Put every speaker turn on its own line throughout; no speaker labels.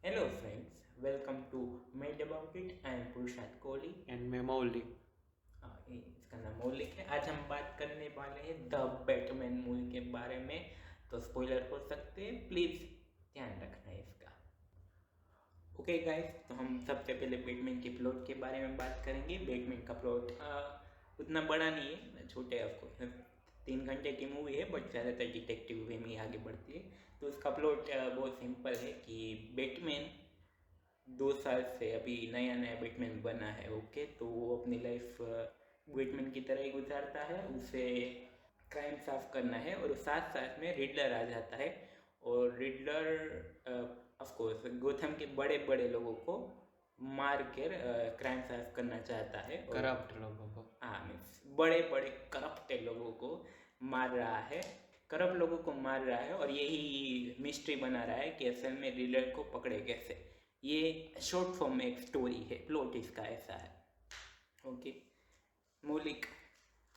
Hello friends, welcome to Made About It. I am Purushad Kohli.
And मैं मौली।
इसका नाम मौलिक है। आज हम बात करने वाले हैं द बैटमैन मूवी के बारे में। तो स्पॉइलर हो सकते हैं, प्लीज ध्यान रखना है इसका। ओके गाइस, तो हम सबसे पहले बैटमैन के प्लॉट के बारे में बात करेंगे। बैटमैन का प्लॉट उतना बड़ा नहीं है, छोटे आपको 3 घंटे की मूवी है, बट ज़्यादातर डिटेक्टिव वे में ही आगे बढ़ती है। तो उसका प्लॉट बहुत सिंपल है कि बैटमैन 2 साल से अभी नया नया बैटमैन बना है। ओके, तो वो अपनी लाइफ बैटमैन की तरह ही गुजारता है। उसे क्राइम साफ करना है और साथ साथ में रिडलर आ जाता है। और रिडलर ऑफ कोर्स गोथम के बड़े बड़े लोगों को मार कर क्राइम साफ करना चाहता है।
करप्ट लोगों को,
हाँ, मीन्स बड़े बड़े करप्ट लोगों को मार रहा है, करप्ट लोगों को मार रहा है। और यही मिस्ट्री बना रहा है कि असल में रिडलर को पकड़े कैसे। ये शॉर्ट फॉर्म में एक स्टोरी है, प्लॉट इसका ऐसा है। ओके मौलिक,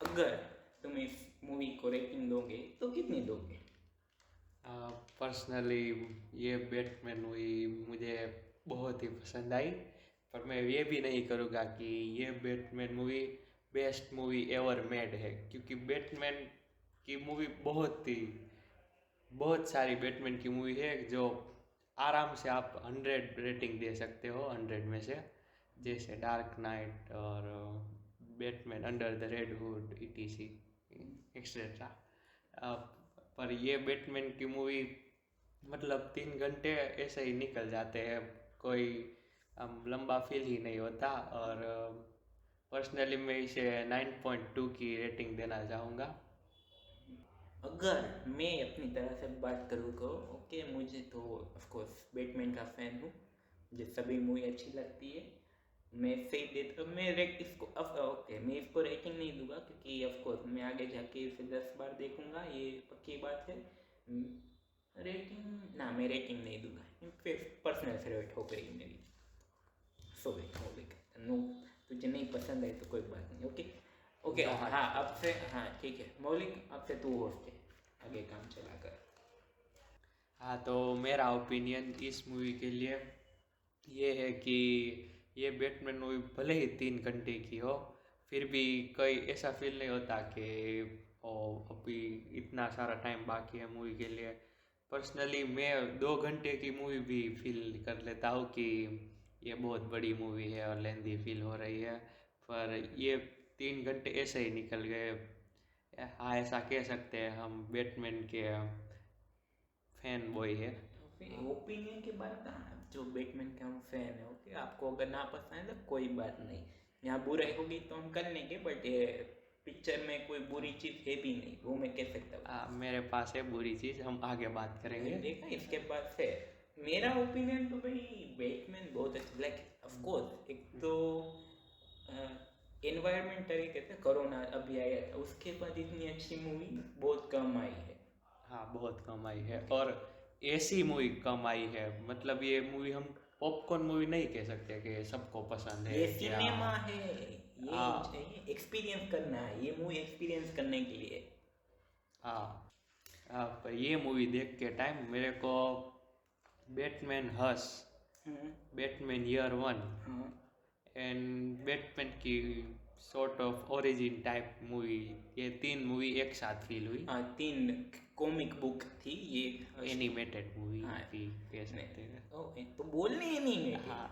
अगर तुम इस मूवी को रेटिंग दोगे तो कितनी दोगे?
पर्सनली ये बैटमैन मूवी मुझे बहुत ही पसंद आई। पर मैं ये भी नहीं करूँगा कि ये Batman movie best movie ever made है, क्योंकि बैटमैन की मूवी बहुत सारी बैटमैन की मूवी है जो आराम से आप 100 रेटिंग दे सकते हो 100 में से, जैसे डार्क नाइट और Batman under the red hood etc etcetera. पर ये बैटमैन की मूवी मतलब 3 घंटे ऐसे ही निकल जाते हैं, कोई लंबा फील ही नहीं होता। और पर्सनली मैं इसे 9.2 की रेटिंग देना चाहूँगा।
अगर मैं अपनी तरह से बात करूँ तो ओके, मुझे तो ऑफकोर्स बैटमैन का फ़ैन हूँ, मुझे सभी मूवी अच्छी लगती है। मैं सही देता हूँ, मैं रेट इसको ओके, मैं इसको रेटिंग नहीं दूंगा क्योंकि ऑफकोर्स मैं आगे जाके इसे 10 बार देखूंगा, ये पक्की बात है। रेटिंग ना, मैं रेटिंग नहीं दूंगा, फिर पर्सनल फेवरेट हो गई मेरी। सॉरी मौलिक, नो, तुझे नहीं पसंद है तो कोई बात नहीं। ओके ओके,
नो
हाँ आपसे, हाँ ठीक है मौलिक, आपसे तू होस्ट है, आगे काम चला कर।
हाँ, तो मेरा ओपिनियन इस मूवी के लिए ये है कि ये बैटमैन मूवी भले ही 3 घंटे की हो, फिर भी कोई ऐसा फील नहीं होता कि ओ अभी इतना सारा टाइम बाकी है मूवी के लिए। पर्सनली मैं 2 घंटे की मूवी भी फील कर लेता हूँ कि ये बहुत बड़ी मूवी है और लेंदी फील हो रही है, पर ये 3 घंटे ऐसे ही निकल गए। हाँ, ऐसा कह सकते हैं हम बैटमैन के फैन बॉय है।
ओपिनियन के बाद कहाँ, जो बैटमैन के हम फैन है। ओके, आपको अगर ना पसंद है तो कोई बात नहीं, यहाँ बुराई होगी तो हम कर लेंगे, बट पिक्चर में कोई बुरी चीज़ है भी नहीं, वो मैं कह सकता हूँ।
मेरे पास है बुरी चीज़, हम आगे बात करेंगे।
देखा, इसके बाद से मेरा ओपिनियन तो भाई बैटमैन बहुत अच्छा, लाइक ऑफ कोर्स एक तो एनवायरमेंट तरीके से कोरोना अभी आया था, उसके बाद इतनी अच्छी मूवी बहुत कम आई है।
हाँ, बहुत कम आई है, और ऐसी मूवी कम आई है। मतलब ये मूवी हम पॉपकॉर्न मूवी नहीं कह सकते कि सबको पसंद है
ये
या।
सिनेमा है, ये
हाँ
एक्सपीरियंस करना है, ये मूवी एक्सपीरियंस करने के लिए।
हाँ। पर ये मूवी देख के टाइम मेरे को बैटमैन हस, बैटमैन ईयर 1
हाँ
एंड बैटमैन की sort of origin type movie, ये 3 मूवी एक साथ फील हुई।
हाँ, 3 कॉमिक बुक थी ये।
एनिमेटेड मूवी
हाँ
भी कह सकते हैं।
ओके, तो बोलने नहीं में
हाँ,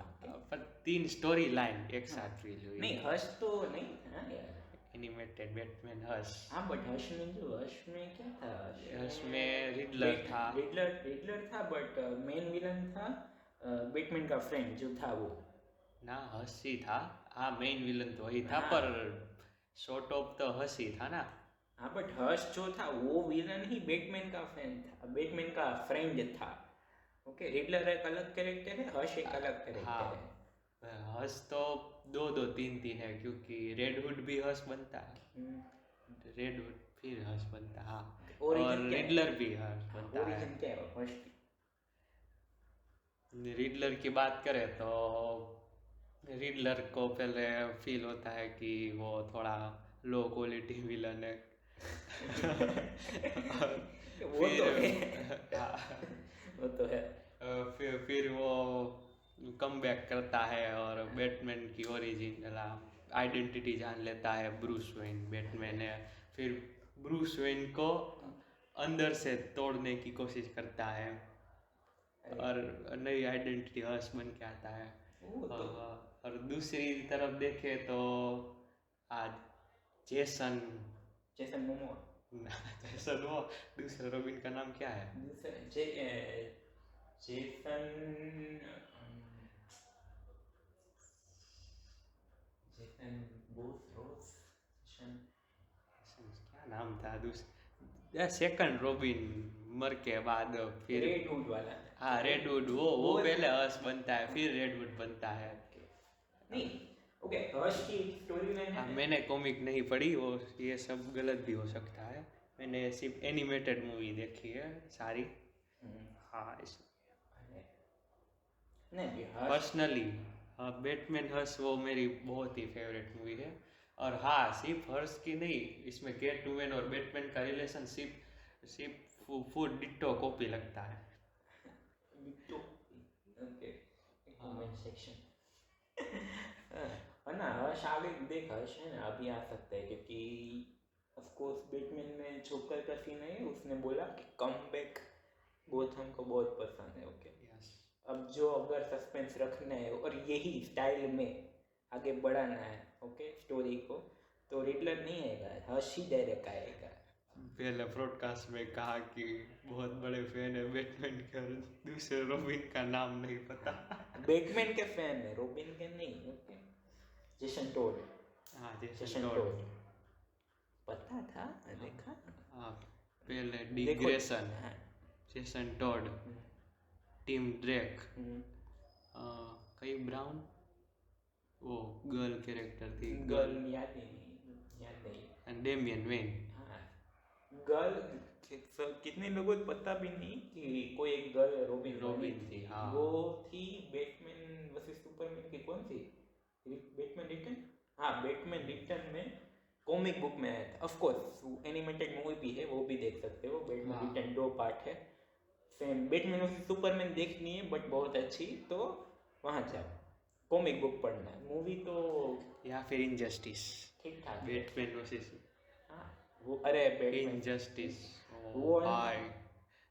पर 3 स्टोरी लाइन एक
हाँ,
साथ फील हुई।
नहीं हर्ष तो नहीं था ना यार।
एनिमेटेड बैटमैन हर्ष।
हाँ बट हर्ष में, जो हर्ष में क्या था,
हर्ष में रिडलर था।
रिडलर था, बट मेन विलन था बैटमैन का फ्रेंड जो था वो।
ना, हर्ष ही था। हाँ, मेन विलन तो वही था,
हाँ
पर सॉर्ट ऑफ तो हर्ष ही था ना।
हाँ, बट हर्ष जो था वो विलन ही बैटमैन का फैन था, बैटमैन का फ्रेंड था। ओके, रिडलर एक अलग कैरेक्टर है, हर्ष एक अलग कैरेक्टर है।
हाँ, हर्ष तो दो दो तीन तीन है, क्योंकि रेड हुड भी हर्ष बनता है, रेड हुड फिर हर्ष बनता है। हाँ, और
ओरिजिन क्या है?
रिडलर भी हर्ष
हाँ,
बनता है।
ओरिजिन क्या है हर्ष की?
रिडलर की बात करें तो रिडलर को पहले फील होता है कि वो थोड़ा लो क्वालिटी विलन है।
वो तो है।
हाँ,
वो तो है।
फिर वो कम बैक करता है और बैटमैन की ओरिजिनल आइडेंटिटी जान लेता है। ब्रूस वेन बैटमैन है। फिर ब्रूस वेन को अंदर से तोड़ने की कोशिश करता है और नई आइडेंटिटी हर्ष बन के आता है।
वो तो
और दूसरी तरफ देखे तो आज जेसन
जेसन मोमोआ,
जेसन वो दूसरा रोबिन का नाम क्या है?
जेसन जेसन बोस रोज जेसन
क्या नाम था दूसरा? सेकंड रोबिन मर के बाद फिर
रेडवुड वाला।
हाँ रेडवुड, वो पहले हर्ष बनता है फिर रेडवुड बनता है।
नहीं ओके, हर्ष की स्टोरी लाइन
हाँ
है।
मैंने कॉमिक नहीं पढ़ी, वो ये सब गलत भी हो सकता है। मैंने सिर्फ एनिमेटेड मूवी देखी है सारी। हाँ
नहीं
पर्सनली बैटमैन हर्ष वो मेरी बहुत ही फेवरेट मूवी है। और हाँ सिर्फ हर्ष की नहीं, इसमें कैटवुमन और बैटमैन का रिलेशनशिप सिर्फ फुल डिट्टो कॉपी लगता है।
डिट्टो ओके, कमेंट सेक्शन है ना। हर्ष आगे देख, हर्ष है ना अभी आ सकता है क्योंकि ऑफ कोर्स बैटमैन में जोकर का सीन है, उसने बोला कि कम बैक गोथम को बहुत पसंद है। ओके अब जो अगर सस्पेंस रखना है और यही स्टाइल में आगे बढ़ाना है ओके स्टोरी को, तो रिडलर नहीं आएगा, हर्ष ही डायरेक्ट आएगा।
पहले ब्रॉडकास्ट में कहा कि बहुत बड़े फैन है बैटमैन के, और दूसरे रोबिन का नाम नहीं पता।
बैटमैन के फैन है, रोबिन के नहीं। ओके जेसन टोड,
हाँ
जेसन टोड पता था, देखा।
हाँ पहले Dick Grayson, Jason Todd, Tim Drake, कई ब्राउन, वो गर्ल कैरेक्टर थी,
गर्ल याद नहीं,
एंड डेमियन वेन।
हाँ गर्ल कितने लोगों को पता भी नहीं कि कोई एक गर्ल रोबिन
थी। हाँ
वो थी बैटमैन वर्सेस सुपरमैन की कौन सी, बैटमैन रिटर्न। हाँ बैटमैन रिटर्न में कॉमिक बुक में आया था। ऑफ कोर्स एनिमेटेड मूवी भी है, वो भी देख सकते हो। बैटमैन रिटर्न 2 पार्ट है, सेम बैटमैन वर्सेस सुपरमैन देखनी है बट बहुत अच्छी, तो वहाँ जाओ, कॉमिक बुक पढ़ना है। मूवी तो
या फिर इनजस्टिस,
ठीक ठाक,
बैटमैन वर्सेस
हाँ वो अरे बैटमैन
इनजस्टिस
वो
भाई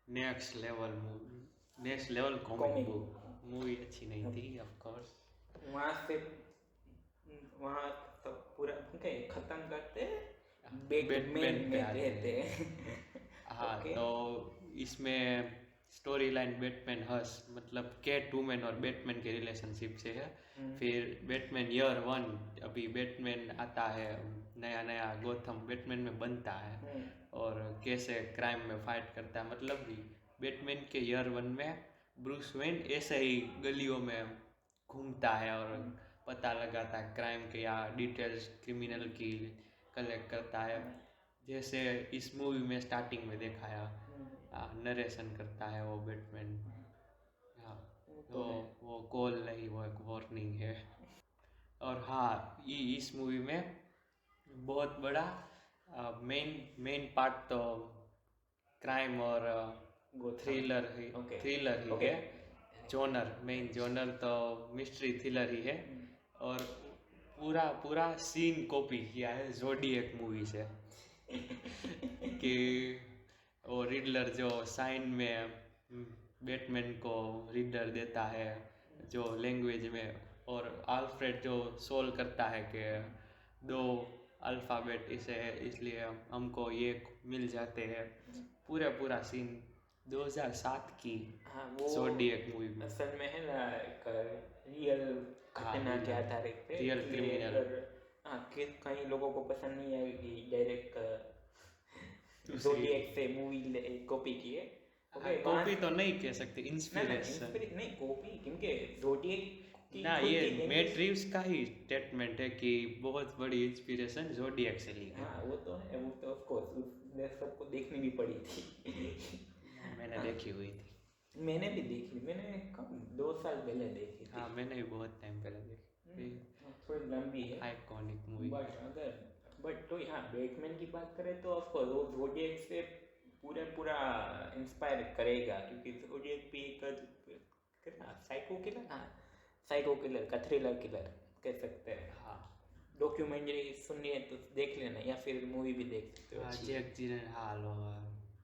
next level movie, next level comic book movie अच्छी नहीं थी ऑफ कोर्स।
वहाँ से वहाँ तो पूरा खत्म करते बैटमैन में रहते
हाँ तो इसमें स्टोरी लाइन बैटमैन हर्ष मतलब कैटवुमन और बैटमैन के रिलेशनशिप से है। फिर बैटमैन ईयर 1 अभी बैटमैन आता है, नया नया गोथम बैटमैन में बनता है और कैसे क्राइम में फाइट करता है। मतलब बैटमैन के ईयर 1 में ब्रूस वेन ऐसे ही गलियों में घूमता है और पता लगाता है क्राइम के या डिटेल्स क्रिमिनल की कलेक्ट करता है, जैसे इस मूवी में स्टार्टिंग में दिखाया नरेशन करता है वो बैटमैन। हाँ तो वो कॉल नहीं, वो एक वार्निंग है। और हाँ इस मूवी में बहुत बड़ा मेन पार्ट तो क्राइम और थ्रिलर ही है। जॉनर मेन जॉनर तो मिस्ट्री थ्रिलर ही है और पूरा सीन कॉपी किया है ज़ोडिएक मूवी से कि वो रिडलर जो साइन में बैटमैन को रिडलर देता है जो लैंग्वेज में, और अल्फ्रेड जो सोल्व करता है कि 2 अल्फ़ाबेट इसे है इसलिए हमको ये मिल जाते हैं। पूरा सीन 2007 की ज़ोडिएक मूवी में
असल में है ना एक रियल घटना के आधार पे,
रियल क्रिमिनल।
हाँ कई लोगों को पसंद नहीं आएगी डायरेक्ट ज़ोडिएक से मूवी कॉपी की है।
कॉपी तो नहीं कह सकते, इंस्पिरेशन
नहीं कॉपी, क्योंकि ज़ोडिएक
ना ये मैट रिव्स का ही स्टेटमेंट है कि बहुत बड़ी इंस्पिरेशन ज़ोडिएक से ली है।
हाँ वो तो है, वो तो ऑफ कोर्स सबको देखनी भी पड़ी थी।
मैंने देखी हुई थी,
मैंने भी देखी, मैंने कब 2 साल पहले देखी थी।
हाँ मैंने भी बहुत टाइम पहले देखी,
थोड़ी लंबी है,
आइकॉनिक मूवी।
बट तो यहाँ बैटमैन की बात करें तो ऑफ कोर्स वो ज़ोडिएक से पूरा इंस्पायर करेगा, क्योंकि ज़ोडिएक भी एक साइको किलर, हाँ साइको किलर का थ्रिलर किलर कह सकते हैं।
हाँ
डॉक्यूमेंट्री सुननी है तो देख लेना, या फिर मूवी भी देख सकते हो।
हाँ
अच्छी
जैक जिलेनहॉल और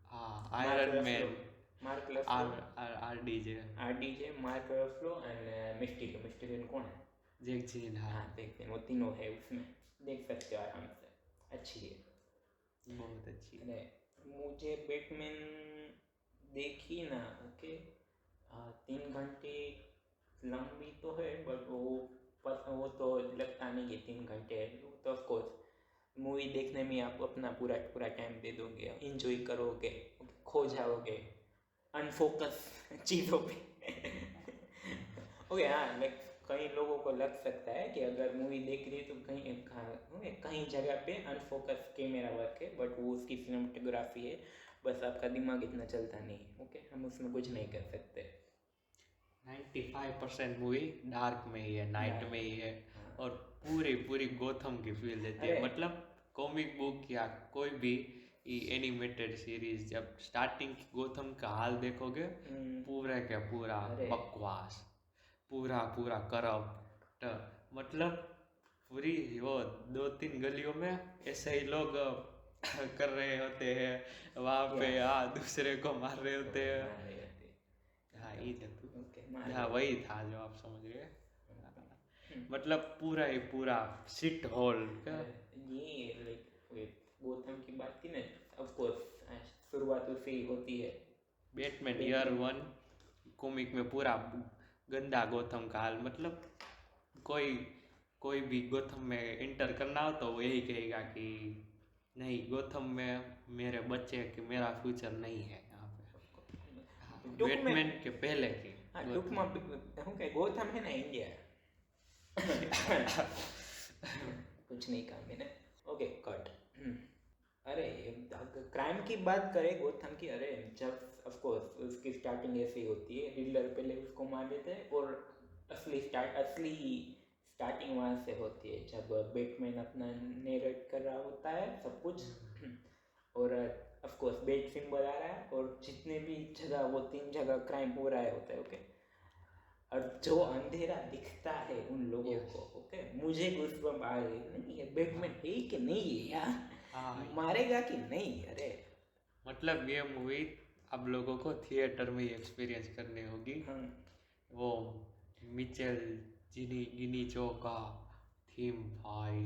हाँ
Mark
Iron
Ruffalo,
Man
Mark
R
Ruffalo,
R R D J
RDJ, Mark Ruffalo and Mysterio. Mysterio कौन है?
जैक जिलेनहॉल
हाँ देखते हैं, वो तीनों है उसमें, देख सकते हो आराम से, अच्छी है।
बहुत अच्छी।
अरे मुझे बैटमैन देखी ना, ओके, 3 घंटे लंबी तो है, बट वो तो लगता नहीं कि 3 घंटे है। वो तो ऑफकोर्स मूवी देखने में आप अपना पूरा पूरा टाइम दे दोगे, इंजॉय करोगे, खो जाओगे अनफोकस चीज़ों पे। ओके हाँ, लाइक कई लोगों को लग सकता है कि अगर मूवी देख रही है तो कहीं जगह पे अनफोकस कैमरा वर्क है, बट वो उसकी सिनेमेटोग्राफी है, बस आपका दिमाग इतना चलता नहीं है। ओके, हम उसमें कुछ नहीं कर सकते।
95% मूवी डार्क में ही है, नाइट
Dark,
में ही है,
हाँ।
और पूरी पूरी गोथम की फील देती
अरे
है। मतलब कॉमिक बुक या कोई भी एनिमेटेड सीरीज, जब स्टार्टिंग की गोथम का हाल देखोगे, पूरा का पूरा
अरे
बकवास, पूरा पूरा करप्ट, मतलब पूरी वो 2-3 गलियों में ऐसे ही लोग कर रहे होते हैं, वहाँ पे
क्या
हाँ दूसरे को मार रहे होते हैं।
मार रहे होते,
हाँ ये थे तू,
ओके मार
हाँ
रहे
वही था जो आप समझ गए।
होते।
मतलब पूरा ही पूरा सिट होल का।
ये लाइक गोथम की बात की ना, ऑफ कोर्स शुरुआत उससे ही होती है।
बैटमैन ईयर
Batman,
1 कॉमिक में पूरा गंदा गोथम का हाल, मतलब कोई कोई भी गोथम में इंटर करना हो तो वो यही कहेगा कि नहीं, गोथम में मेरे बच्चे कि मेरा फ्यूचर नहीं है यहाँ पे।
टूक में,
बैटमैन के पहले की
हाँ टूक
गोथम।
में हूँ क्या, गोथम है ना इंडिया। कुछ नहीं कहा मैंने, ओके कट। अरे क्राइम की बात करें गोथम की, अरे जब ऑफ कोर्स उसकी स्टार्टिंग ऐसी होती है, रिडलर पहले उसको मार देते हैं, और असली स्टार्टिंग वहाँ से होती है जब बैटमैन अपना नेरेट कर रहा होता है सब कुछ, और ऑफ कोर्स बेट सिंबल आ रहा है, और जितने भी जगह वो 3 जगह क्राइम हो रहा है होता है, ओके, और जो अंधेरा दिखता है उन लोगों को, ओके, मुझे गूज़बम्प आ रहे नहीं, ये बैटमैन है कि नहीं है यार,
हाँ
मारेगा कि नहीं। अरे
मतलब ये मूवी आप लोगों को थिएटर में ही एक्सपीरियंस करनी होगी।
हम
वो मिचेल गिनीचो का थीम भाई,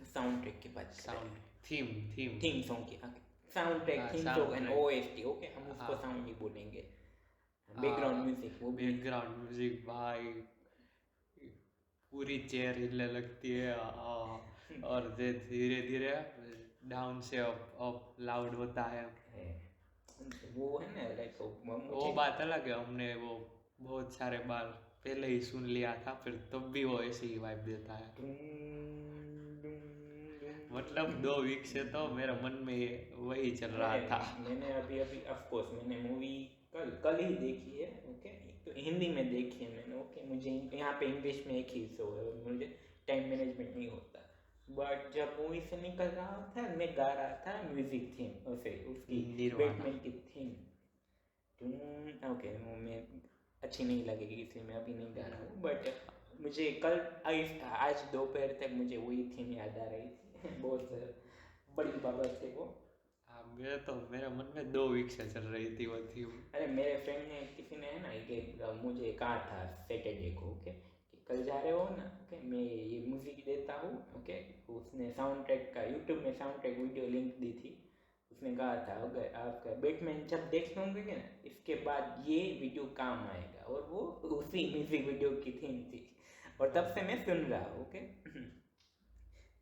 साउंड ट्रैक की बात करें,
sound theme theme
theme song की, sound track, theme
sound
song and
track,
OST, okay, हम उसको
हाँ
साउंड नहीं बोलेंगे, बैकग्राउंड म्यूजिक वो भी।
बैकग्राउंड म्यूजिक भाई, पूरी चेयर हिलने लगती है और धीरे धीरे डाउन से अप अप लाउड होता है।
वो है ना लाइक
वो
मुझे
बात अलग है, हमने वो बहुत सारे बार पहले ही सुन लिया था, फिर तब भी वो ऐसी ही वाइब देता है। मतलब 2 वीक से तो मेरे मन में वही चल रहा था।
मैंने अभी अभी ऑफ कोर्स मैंने मूवी कल कल ही देखी है, ओके, तो हिंदी में देखी है मैंने, ओके, मुझे यहाँ पे इंग्लिश में एक ही शो है, मुझे टाइम मैनेजमेंट नहीं होता, बट जब मूवी से निकल रहा था मैं गा रहा था म्यूजिक थीम, उसे उसकी
निर्वाणा।
बैटमैन की थीम, ओके, वो मैं अच्छी नहीं लगेगी इसलिए मैं अभी नहीं गा रहा हूँ, बट मुझे कल आज दोपहर तक मुझे वही थीम याद आ रही थी। बहुत बड़ी बाबत है वो।
हाँ मेरे मन में 2 वीक से चल रही थी वो थी।
अरे मेरे फ्रेंड ने किसी ने है ना कि मुझे कहा था सैटरडे को, ओके, कि कल जा रहे हो ना, ओके, मैं ये म्यूजिक देता हूँ, ओके, उसने साउंड ट्रैक का यूट्यूब में साउंड ट्रैक वीडियो लिंक दी थी, उसने कहा था अगर आपका बैटमैन जब देख लोगे ना इसके बाद ये वीडियो काम आएगा, और वो उसी म्यूजिक वीडियो की थीम थी, और तब से मैं सुन रहा हूँ, ओके।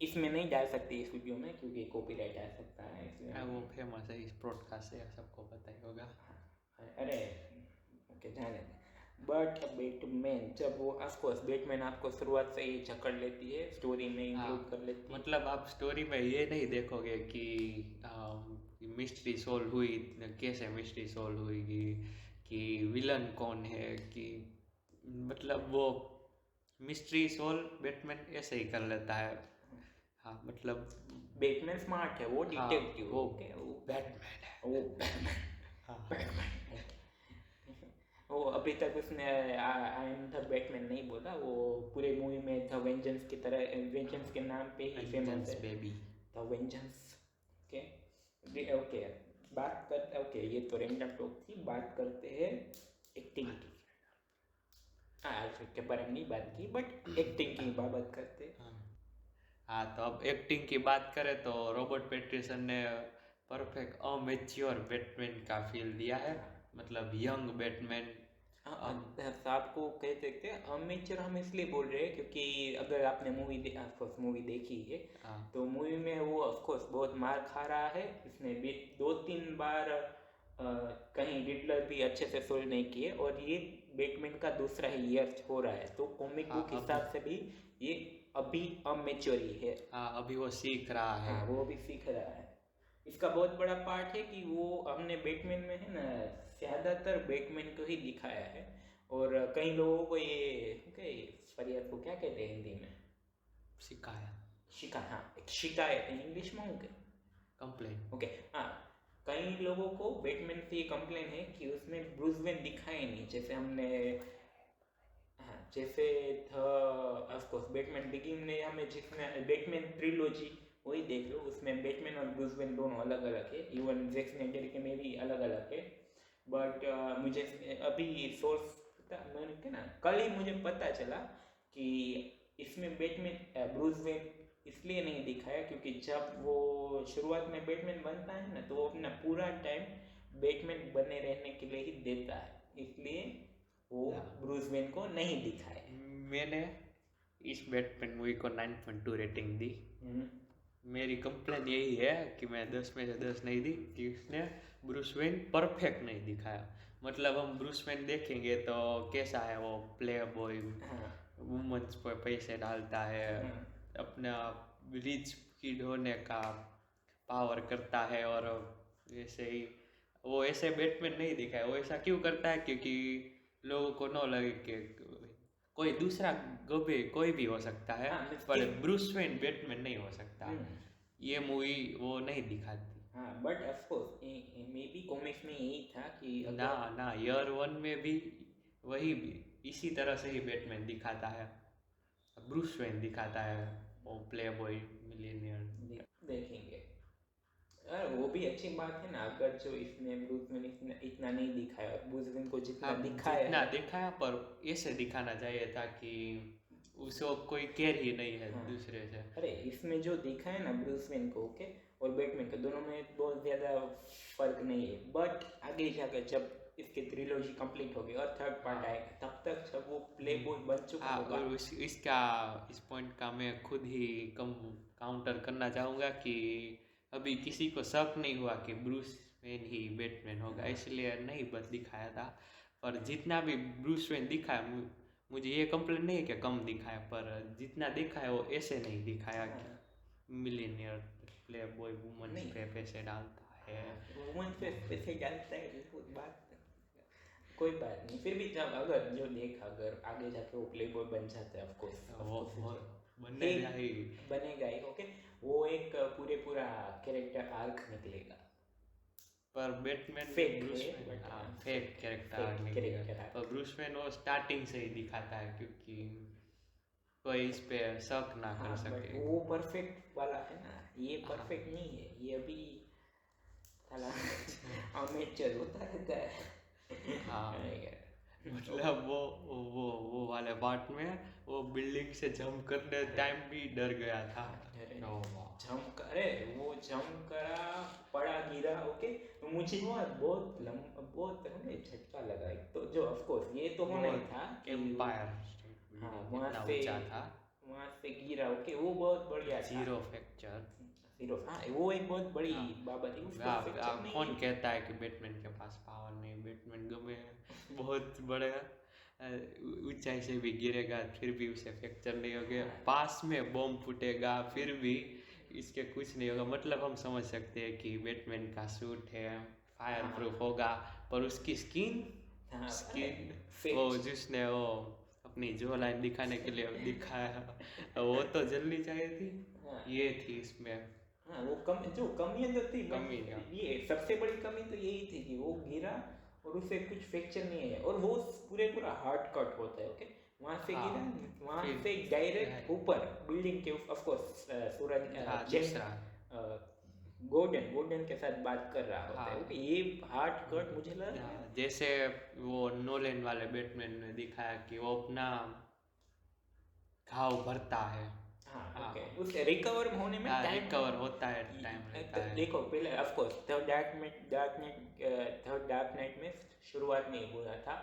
इसमें नहीं डाल सकती इस वीडियो में क्योंकि कॉपीराइट आ सकता है, इसलिए
वो फेमस है इस पॉडकास्ट से, सबको पता ही होगा।
अरे ओके जाने दें, बट बैटमैन जब वो ऑफकोर्स बैटमैन आपको शुरुआत से ही जकड़ लेती है, स्टोरी में इंक्लूड कर लेती है।
मतलब आप स्टोरी में ये नहीं देखोगे कि मिस्ट्री सोल्व हुई, कैसे मिस्ट्री सोल्व हुई कि विलन कौन है, कि मतलब वो मिस्ट्री सोल्व बैटमैन ऐसे ही कर लेता है। हाँ मतलब
बैटमैन स्मार्ट है, वो डिटेक्टिव,
वो
ओके, वो
बैटमैन है।
वो बैटमैन
हाँ
बैटमैन वो अभी तक उसने आई एम द बैटमैन नहीं बोला, वो पूरे मूवी में द वेंजेंस की तरह, वेंजेंस के नाम पे ही फेमस है,
baby.
The vengeance. Okay okay, बात करते ओके, ये तो रैंडम टॉक थी, बात करते हैं एक्टिंग की। हाँ, के बारे में नहीं बात की, बट एक्टिंग की बात करते हैं।
हाँ, तो अब एक्टिंग की बात करें तो रॉबर्ट पैटिंसन ने परफेक्ट अमेच्योर बैटमैन का फील दिया है, मतलब यंग बैटमैन।
आपको कह सकते हैं अमेचर हम इसलिए बोल रहे हैं क्योंकि अगर आपने मूवी देखी है
हाँ
तो मूवी में वो ऑफकोर्स बहुत मार खा रहा है, इसने भी 2-3 बार कहीं रिडलर भी अच्छे से सोल्व नहीं किए, और ये बैटमैन का दूसरा ही ईयर हो रहा है, तो कॉमिक
हाँ,
बुक हिसाब से भी ये अभी अमेच्योर ही है।
हाँ, अभी वो सीख रहा है।
हाँ, वो भी सीख रहा है। इसका बहुत बड़ा पार्ट है कि वो हमने बैटमैन में है ना, ज़्यादातर बैटमैन को ही दिखाया है, और कई लोगों को ये फरियाद को क्या कहते हैं हिंदी में?
सिखाया।
हाँ, एक शिकायत है इंग्लिश में, ओके
कंप्लेन।
ओके हाँ, कई लोगों को बैटमैन से ये कंप्लेन है कि उसमें ब्रूस वेन दिखाए नहीं, जैसे हमने हाँ, जैसे ऑफ कोर्स बैटमैन बिगिन ने हमें जिसमें बैटमैन ट्रिलॉजी वही देख लो, उसमें बैटमैन और ब्रूस वेन दोनों अलग अलग है, इवन जैक स्नाइडर के में भी अलग अलग है। बट मुझे अभी सोर्स मैंने क्या ना, कल ही मुझे पता चला कि इसमें बैटमैन ब्रूस वेन इसलिए नहीं दिखाया क्योंकि जब वो शुरुआत में बैटमैन बनता है ना, तो वो अपना पूरा टाइम बैटमैन बने रहने के लिए ही देता है, इसलिए वो ब्रूस वेन को नहीं दिखाए।
मैंने इस बैटमैन मूवी को 9.2 रेटिंग दी। मेरी कंप्लेन यही है कि मैं 10 में से 10 नहीं दी कि उसने ब्रूस वेन परफेक्ट नहीं दिखाया। मतलब हम ब्रूस वेन देखेंगे तो कैसा है, वो प्ले बॉय, वुमेन्स पर पैसे डालता है, अपना रिच किड होने का पावर करता है, और ऐसे ही वो ऐसे बैटमैन नहीं दिखाया। वो ऐसा क्यों करता है? क्योंकि लोगों को न लगे कि कोई दूसरा गबे कोई भी हो सकता है, पर ब्रूस वेन बैटमैन नहीं हो सकता। ये मूवी वो नहीं दिखाती।
हाँ, but of course may be comics में यही था कि
ना ईयर 1 में भी वही इसी तरह से ही बैटमैन दिखाता है, ब्रूस वेन दिखाता है, वो प्ले बॉय मिलियनियर।
देखेंगे। अरे वो भी अच्छी बात है ना, अगर जो इसने ब्रूस वेन इतना नहीं दिखाया और ब्रूस वेन को जितना दिखाया
पर ऐसे दिखाना चाहिए था कि उसको कोई केयर ही नहीं है दूसरे से।
अरे इसमें जो दिखा है ना ब्रूस वेन को, ओके, और बैटमैन को, दोनों में बहुत ज़्यादा फर्क नहीं है, बट आगे जाकर जब इसकी ट्रिलॉजी कंप्लीट होगी और थर्ड पार्ट आएगा, तब तक जब वो प्ले बॉय बन चुका होगा।
और इस पॉइंट का मैं खुद ही काउंटर करना चाहूँगा कि अभी किसी को शक नहीं हुआ कि ब्रूस वेन ही बैटमैन होगा, इसलिए नहीं बस दिखाया था। पर जितना भी ब्रूस वेन दिखाया, मुझे ये कंप्लेन नहीं है कि कम दिखाया, पर जितना दिखाया वो ऐसे नहीं दिखाया कि मिलियनियर प्ले बॉय वुमन पे पैसे डालता है।
वुमन पे पैसे डालता है, बात कोई बात नहीं, फिर भी जब अगर जो अगर आगे जाके वो प्ले बॉय बन जाता है, ऑफ कोर्स बनेगा ही, ओके, वो एक पूरा कैरेक्टर आर्क निकलेगा।
पर बैटमैन
फेक
कैरेक्टर आर्क निकलेगा, पर ब्रूस वेन वो स्टार्टिंग से ही दिखाता है क्योंकि कोई इस पे शक ना कर सके।
वो परफेक्ट वाला है ना, ये परफेक्ट नहीं है, ये अभी साला अमेचर होता रहता है।
मतलब वो वाले पार्ट में वो बिल्डिंग से जंप करने टाइम भी डर गया था।
वो जंप करा, पड़ा, गिरा, ओके, तो मुझे बहुत झटका लगा। तो जो ऑफ कोर्स ये तो होना ही था,
एम्पायर
वहाँ से गिरा, ओके, वो बहुत बढ़िया,
जीरो फ्रैक्चर।
हाँ, वो एक बहुत बड़ी बाबत है।
कौन कहता है कि बैटमैन के पास पावर नहीं? बैटमैन गमे बहुत बड़े ऊंचाई से भी गिरेगा फिर भी उसे फ्रैक्चर नहीं होगा, पास में बम फूटेगा फिर भी इसके कुछ नहीं होगा। मतलब हम समझ सकते हैं कि बैटमैन का सूट है, फायर प्रूफ होगा, पर उसकी स्किन वो जिसने वो अपनी जो लाइन दिखाने के लिए दिखाया वो तो जल्दी चाहिए थी, ये थी इसमें।
हाँ, वो कमी तो थी, ये सबसे बड़ी कमी तो यही थी कि वो गिरा और उसे कुछ फ्रैक्चर नहीं है, और वो पूरा हार्ड कट होता है। ओके, वहाँ से
हाँ,
गिरा, वहाँ
फिर
से डायरेक्ट
है,
ऊपर बिल्डिंग के, ऑफ कोर्स सूरज
हाँ
जेम्स
दूसरा,
गोल्डन के साथ बात कर रहा होता है। ओके,
हाँ
ये हार्ड कट मुझे लगा यार।
हाँ, जैसे वो नोलन वाले बैटमैन में दिखाया कि वो अपना घाव भरता है।
हाँ,
हाँ
ओके, उस रिकवर होने में
हाँ,
टाइम,
रिकवर होता है, टाइम लगता है।
देखो पहले of course third dark night में शुरुआत में ही हुआ था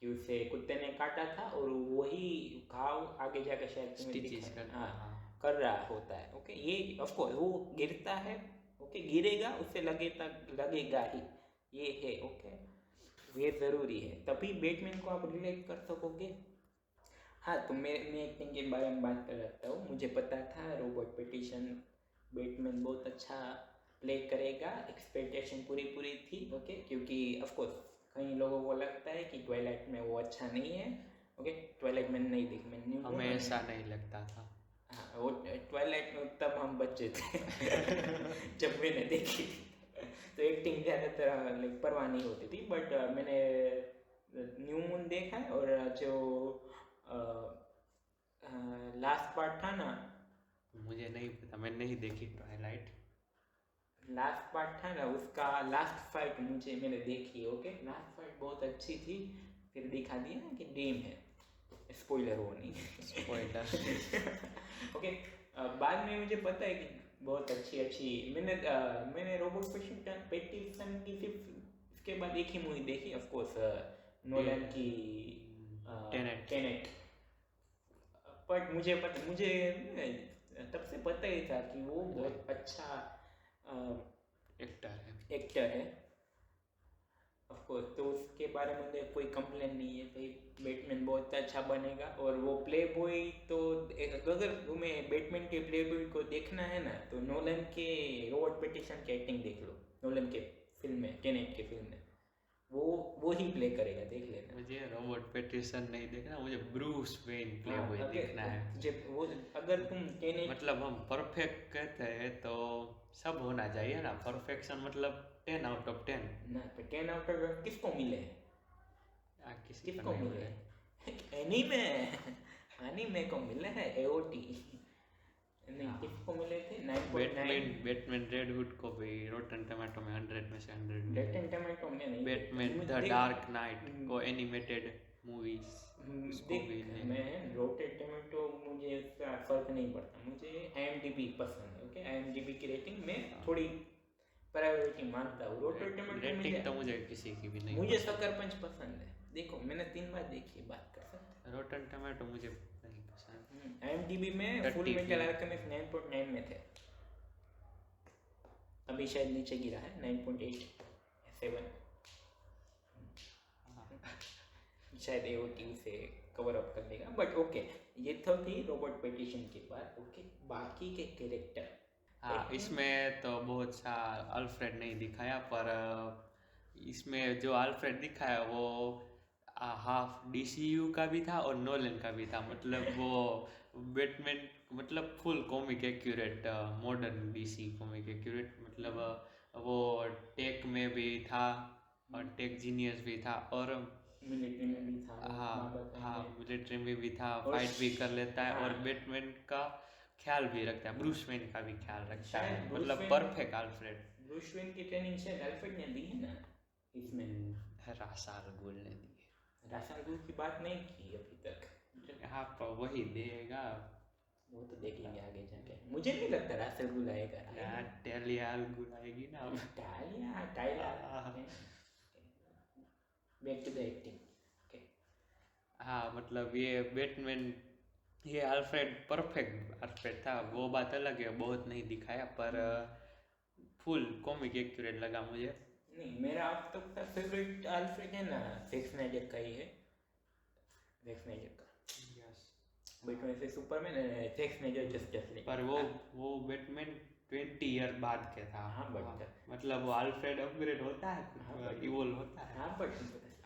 कि उसे कुत्ते ने काटा था, और वही घाव आगे जाकर शायद तुम्हें
स्टिचेस
दिखा,
करता
हाँ,
है, हाँ
कर रहा होता है। ओके, ये ऑफ कोर्स वो गिरता है, ओके, गिरेगा, उससे लगेगा ही, ये है। ओके, ये ज़रूरी है, तभी बैटमैन को आप रिलेट कर सकोगे। हाँ, तो मैं एक्टिंग के बारे में बात कर रहा हूँ। मुझे पता था रॉबर्ट पैटिंसन बैटमैन बहुत अच्छा प्ले करेगा, एक्सपेक्टेशन पूरी थी। ओके, क्योंकि ऑफ कोर्स कई लोगों को लगता है कि ट्वाइलाइट में वो अच्छा नहीं है। ओके, ट्वाइलाइट मैंने नहीं देखी, मैंने न्यू
हमें ऐसा नहीं लगता था।
हाँ, वो ट्वाइलाइट में तब हम बच्चे थे जब मैंने देखी थी, तो एक्टिंग ज़्यादातर लाइक परवाह नहीं होती थी। बट मैंने न्यू मून देखा है, और जो लास्ट पार्ट था ना,
मुझे नहीं पता, मैंने नहीं देखी ट्वाइलाइट।
लास्ट पार्ट था ना, उसका लास्ट फाइट मैंने देखी। ओके, लास्ट फाइट बहुत अच्छी थी। फिर दिखा दिया ना कि ड्रीम है, स्पॉइलर वो नहीं
स्पॉइलर।
ओके, बाद में मुझे पता है कि बहुत अच्छी मैंने रॉबर्ट पैटिंसन की सिर्फ इसके बाद एक ही मूवी देखी, ऑफ कोर्स नोलन की टेनेट। बट मुझे तब से पता ही था कि वो बहुत अच्छा एक्टर है। ऑफ कोर्स, तो उसके बारे में मुझे कोई कंप्लेन नहीं है भाई, बैटमैन बहुत अच्छा बनेगा। और वो प्ले बॉय तो अगर तुम्हें बैटमैन के प्ले बॉय को देखना है ना, तो नोलन के रॉबर्ट पैटिंसन की एक्टिंग देख लो, नोलन के फिल्म में, टेनेट के फिल्म में, वो ही प्ले करेगा, देख लेना।
मुझे रॉबर्ट पैटिंसन नहीं देखना, मुझे ब्रूस वेन प्ले
हाँ,
बॉय देखना है।
जब वो, अगर तुम टेनेट,
मतलब हम परफेक्ट कहते हैं तो सब होना चाहिए ना, परफेक्शन मतलब 10 आउट ऑफ 10।
ना, 10 आउट ऑफ 10 किसको मिले हैं? किसको मिले हैं? एनीमे को मिले हैं, एओटी नहीं,
हाँ।
किसको मिले थे? 9.9।
बैटमैन रेड हुड को भी रोटन टमाटो में 100 में से 100 मिले।
रॉटन टोमेटो में नहीं,
बैटमैन द डार्क नाइट को एनिमेटेड मूवीज उसको भी
देख, मैं रॉटन टोमेटो, मुझे इसका फर्क नहीं पड़ता, मुझे IMDb पसंद है। ओके, IMDb की रेटिंग में थोड़ी प्रायोरिटी मानता हूँ। रॉटन टोमेटो
रेटिंग तो मुझे किसी की भी नहीं
मुझे सकर पंच पसंद है। देखो, मैंने 3 बार देखी, बात कर सकते हैं।
रोटन टमाटो मुझे नहीं पसंद।
IMDb में फुल मेटल अल्केमिस्ट 9.9 में थे, अभी शायद नीचे गिरा है 9.8 7, शायद AOT से कवर अप कर देगा। बट ओके, ये तो थी रॉबर्ट पैटिंसन की बात। ओके, बाकी के कैरेक्टर,
हाँ इसमें तो बहुत सा अल्फ्रेड नहीं दिखाया, पर इसमें जो अल्फ्रेड दिखाया वो हाफ DCU का भी था और नोलन का भी था। मतलब वो बैटमैन मतलब full comic accurate, modern DC comic accurate. मतलब वो टेक में भी था और टेक जीनियस भी था, और
मिलिट्री में भी था।
हाँ मिलिट्री में भी था,
और
फाइट भी कर लेता है,
हाँ।
और बैटमैन का ख्याल भी रखता है, ब्रूस वेन का भी ख्याल रखता
शायद
है।
ब्रूस
मतलब
when-
perfect Alfred.
Bruce Wayne की ट्रेनिंग शायद अल्फ्रेड ने दी है ना इसमें।
रास आल गुल ने दी
राशन गुल की बात नहीं की अभी तक,
है। हाँ पर वही देगा,
वो तो देखेंगे आगे जाके। मुझे नहीं लगता राशन गुल आएगा।
यार टेलिया आल गुल आएगी ना अब।
Tyler back to the acting.
हाँ मतलब ये बैटमैन, ये अल्फ्रेड परफेक्ट अल्फ्रेड था, वो बात अलग है, बहुत नहीं दिखाया, पर फुल कॉमिक एक्यूरेट लगा मुझे।
नहीं, मेरा अब तक का फेवरेट अल्फ्रेड है ना, ज़ैक स्नाइडर का ही है, ज़ैक स्नाइडर का। बैटमैन से Superman, Zack Snyder Justice League.
पर वो बैटमैन 20 ईयर बाद के था।
हाँ बट
मतलब वो अल्फ्रेड अपग्रेड होता है,
हाँ,
इवोल्व होता है।
हाँ बट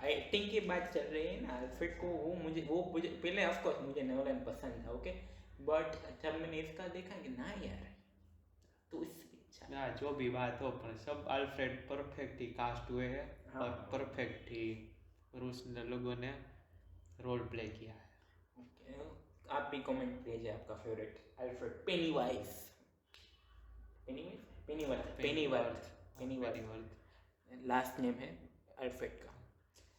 एक्टिंग की बात चल रही है ना, अल्फ्रेड को वो मुझे पहले ऑफ कोर्स मुझे नोलन पसंद था। ओके, बट जब मैंने इसका देखा कि ना यार, तो इससे अच्छा,
हाँ जो भी बात हो, पर सब अल्फ्रेड परफेक्ट ही कास्ट हुए हैं।
हाँ।
और परफेक्ट ही और उसने लोगों ने रोल प्ले किया है।
ओके, आप भी कमेंट कीजिए आपका favourite Alfred Pennywise, Pennyworth last name है अल्फ्रेड का।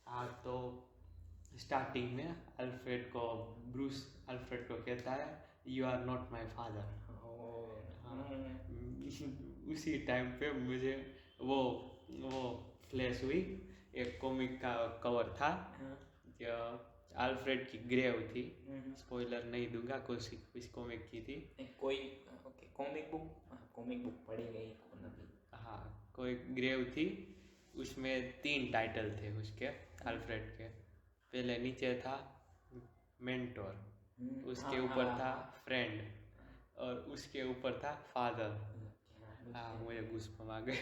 हाँ, तो स्टार्टिंग में ब्रूस अल्फ्रेड को कहता है you are not my father. उसी टाइम पे मुझे वो फ्लैश हुई, एक कॉमिक का कवर था जो अल्फ्रेड की ग्रेव थी, स्पॉइलर नहीं दूंगा, कुछ कॉमिक की थी
कोई। ओके, कॉमिक बुक पढ़ी गई कौन अभी?
हाँ, कोई ग्रेव थी, उसमें 3 टाइटल थे उसके अल्फ्रेड के। पहले नीचे था मेंटोर, उसके ऊपर था फ्रेंड और उसके ऊपर था फादर। हाँ, मुझे गुस्सा आ गए।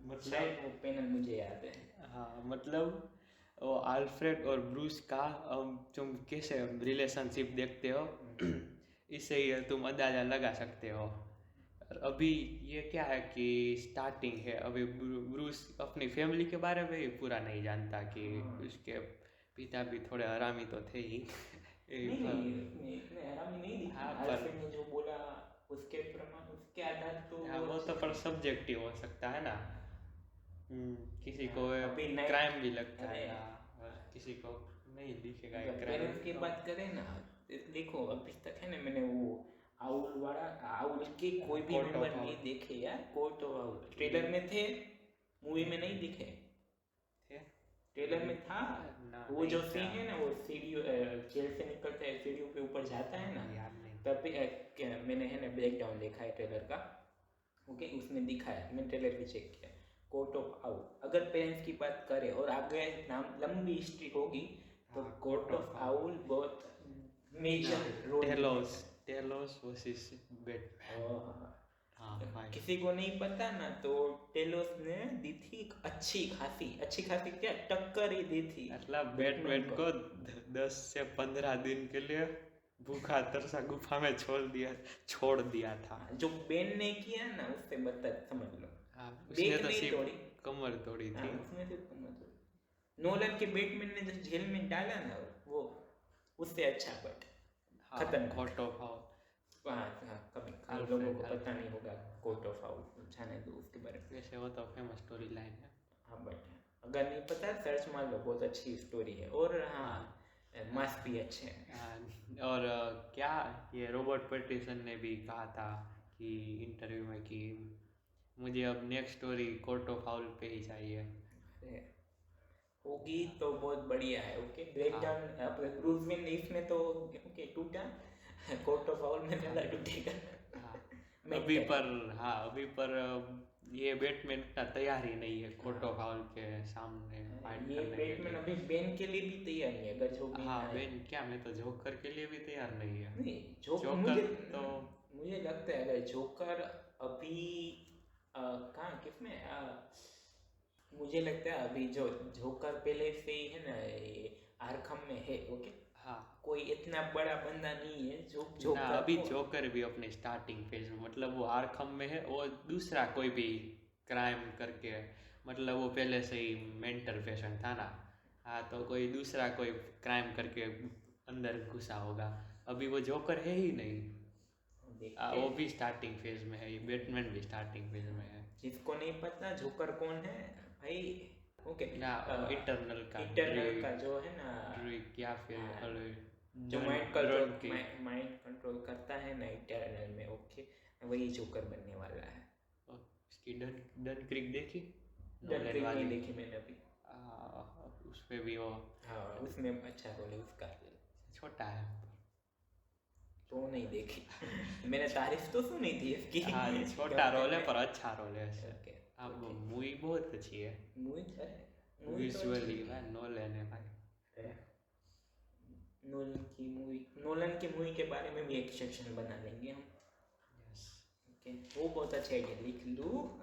मतलब वो पैनल मुझे याद है।
हाँ, मतलब वो अल्फ्रेड और ब्रूस का तुम कैसे रिलेशनशिप देखते हो इससे ही तुम अंदाजा लगा सकते हो। और अभी ये क्या है कि स्टार्टिंग है, अभी ब्रूस अपनी फैमिली के बारे में ही पूरा नहीं जानता कि उसके पिता भी थोड़े हरामी तो थे ही।
नहीं, इतने हरामी नहीं दिखे।
हाँ,
अल्फ्रेड ने जो बोला उसके प्रमाण, उसके आधार तो
हाँ, वो तो पर सब्जेक्टिव हो सकता है ना। किसी को
अभी
क्राइम भी लगता है और किसी को नहीं दिखेगा क्राइम।
पेरेंट्स की बात करें ना, देखो अभी तक है ना, मैंने वो आउल के कोई भी
कोर्ट ऑफ
मेंबर
आउल।
नहीं देखे यार। कोर्ट ऑफ आउल ट्रेलर में थे, मूवी में नहीं दिखे। ट्रेलर में था वो जो सीन है ना, वो सीढ़ी जेल से निकलता है, सीढ़ियों पे ऊपर जाता है ना,
याद नहीं।
तब मैंने है ना ब्रेकडाउन देखा है ट्रेलर का। ओके, उसमें दिखाया, मैंने ट्रेलर भी चेक किया। कोर्ट ऑफ आउल, अगर पेरेंट्स की बात करें और आगे नाम लंबी हिस्ट्री होगी तो कोर्ट ऑफ आउल बहुत major role.
Talos versus Batman. हाँ,
किसी को नहीं पता ना, तो टेलोस ने दी थी एक अच्छी खासी क्या टक्कर ही दी थी।
मतलब बैटमैन को 10 से 15 दिन के लिए भूखा तरसा गुफा में छोड़ दिया था।
जो बेन ने किया ना, उससे बदतर समझ लो।
उसने तो सिर्फ कमर तोड़ी थी।
उसने सिर्फ कमर तोड़ी। नोलन के बैटमैन ने जो जेल में डाला ना, वो उससे अच्छा, बट खत्म।
कोर्ट ऑफ आउल,
कभी लोगों को पता नहीं होगा कोर्ट ऑफ आउल, जाने दो उसके बारे में।
वैसे वो तो फेमस स्टोरी लाइन है।
हाँ, बट अगर नहीं पता सर्च मार लो, बहुत अच्छी स्टोरी है। और हाँ, मास्क भी अच्छे हैं।
और क्या ये रॉबर्ट पैटिंसन ने भी कहा था कि इंटरव्यू में कि मुझे अब next story court of owl पे ही चाहिए।
होगी तो बहुत बढ़िया है। ओके, ब्रेकडाउन अब ब्रूस वेन इसमें तो ओके टूटा, कोर्ट ऑफ आउल में ज्यादा टूटेगा।
अभी पर ये बैटमैन इतना तैयार ही नहीं है कोर्ट ऑफ आउल के सामने फाइट
ये
करने के
बैटमैन
लिए।
अभी बेन के लिए भी तैयार नहीं है, अगर जो भी
बेन क्या, मैं तो जोकर के लिए भी तैयार नहीं है।
नहीं, मुझे लगता है अगर जोकर अभी कहाँ किसमें मुझे लगता है अभी जो जोकर पहले से ही है ना, ये आर्खम में है। ओके, कोई इतना बड़ा बंदा नहीं है जो जोकर।
अभी जोकर भी अपने स्टार्टिंग फेज में, मतलब वो आर्खम में है, वो दूसरा कोई भी क्राइम करके, मतलब वो पहले से ही मेंटल पेशेंट था ना। तो कोई दूसरा कोई क्राइम करके अंदर घुसा होगा। अभी वो जोकर है ही नहीं। वो भी स्टार्टिंग फेज में है, ये बैटमैन भी स्टार्टिंग फेज में है।
जिसको नहीं पता जोकर कौन है भाई, ओके,
इटर्नल का
जो है ना,
या फिर
जो माइंड कंट्रोल करता है ना इटर्नल में, ओके, वही जोकर बनने वाला है।
उसकी डन क्रिक देखी?
डनक्रिक नहीं देखी मैंने अभी।
उसमें भी वो
उसमें अच्छा रोल है उसका,
छोटा है
तो नहीं देखी। मैंने तारीफ तो सुनी थी इसकी।
छोटा रोल है पर अच्छा रोल है। अब मूवी बहुत अच्छी है, विजुअली है। नोलन है भाई,
नोलन की मूवी के बारे में भी एक सेक्शन बना लेंगे हम। ओके, वो बहुत अच्छा है, लिख लूँ।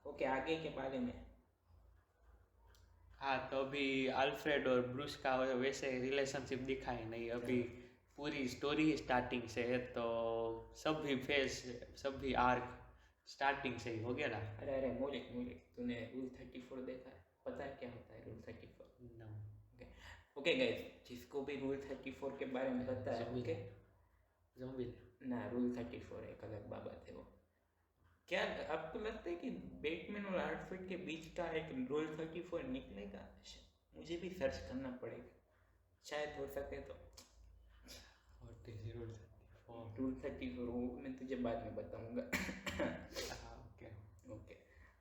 ओके, आगे के बारे में
तो अभी अल्फ्रेड और ब्रूस का वैसे रिलेशनशिप दिखा ही नहीं अभी। पूरी स्टोरी स्टार्टिंग से है, तो सब भी आर्क स्टार्टिंग से ही हो गया ना।
अरे मौलिक मौलिक, तूने रूल 34 देखा है? पता है क्या होता है रूल 34?
No.
ओके गाइस, जिसको भी रूल 34 के बारे में पता है, ओके
ज़ॉम्बी
ना, रूल 34 एक अलग बाबत है वो। क्या आपको लगता है कि बैटमैन और आल्फ्रेड के बीच का एक रूल 34 निकलेगा? मुझे भी सर्च करना पड़ेगा, शायद हो सके तो।
What is rule 34?
रूल 34 वो मैं तुझे बाद में बताऊंगा।
Okay
okay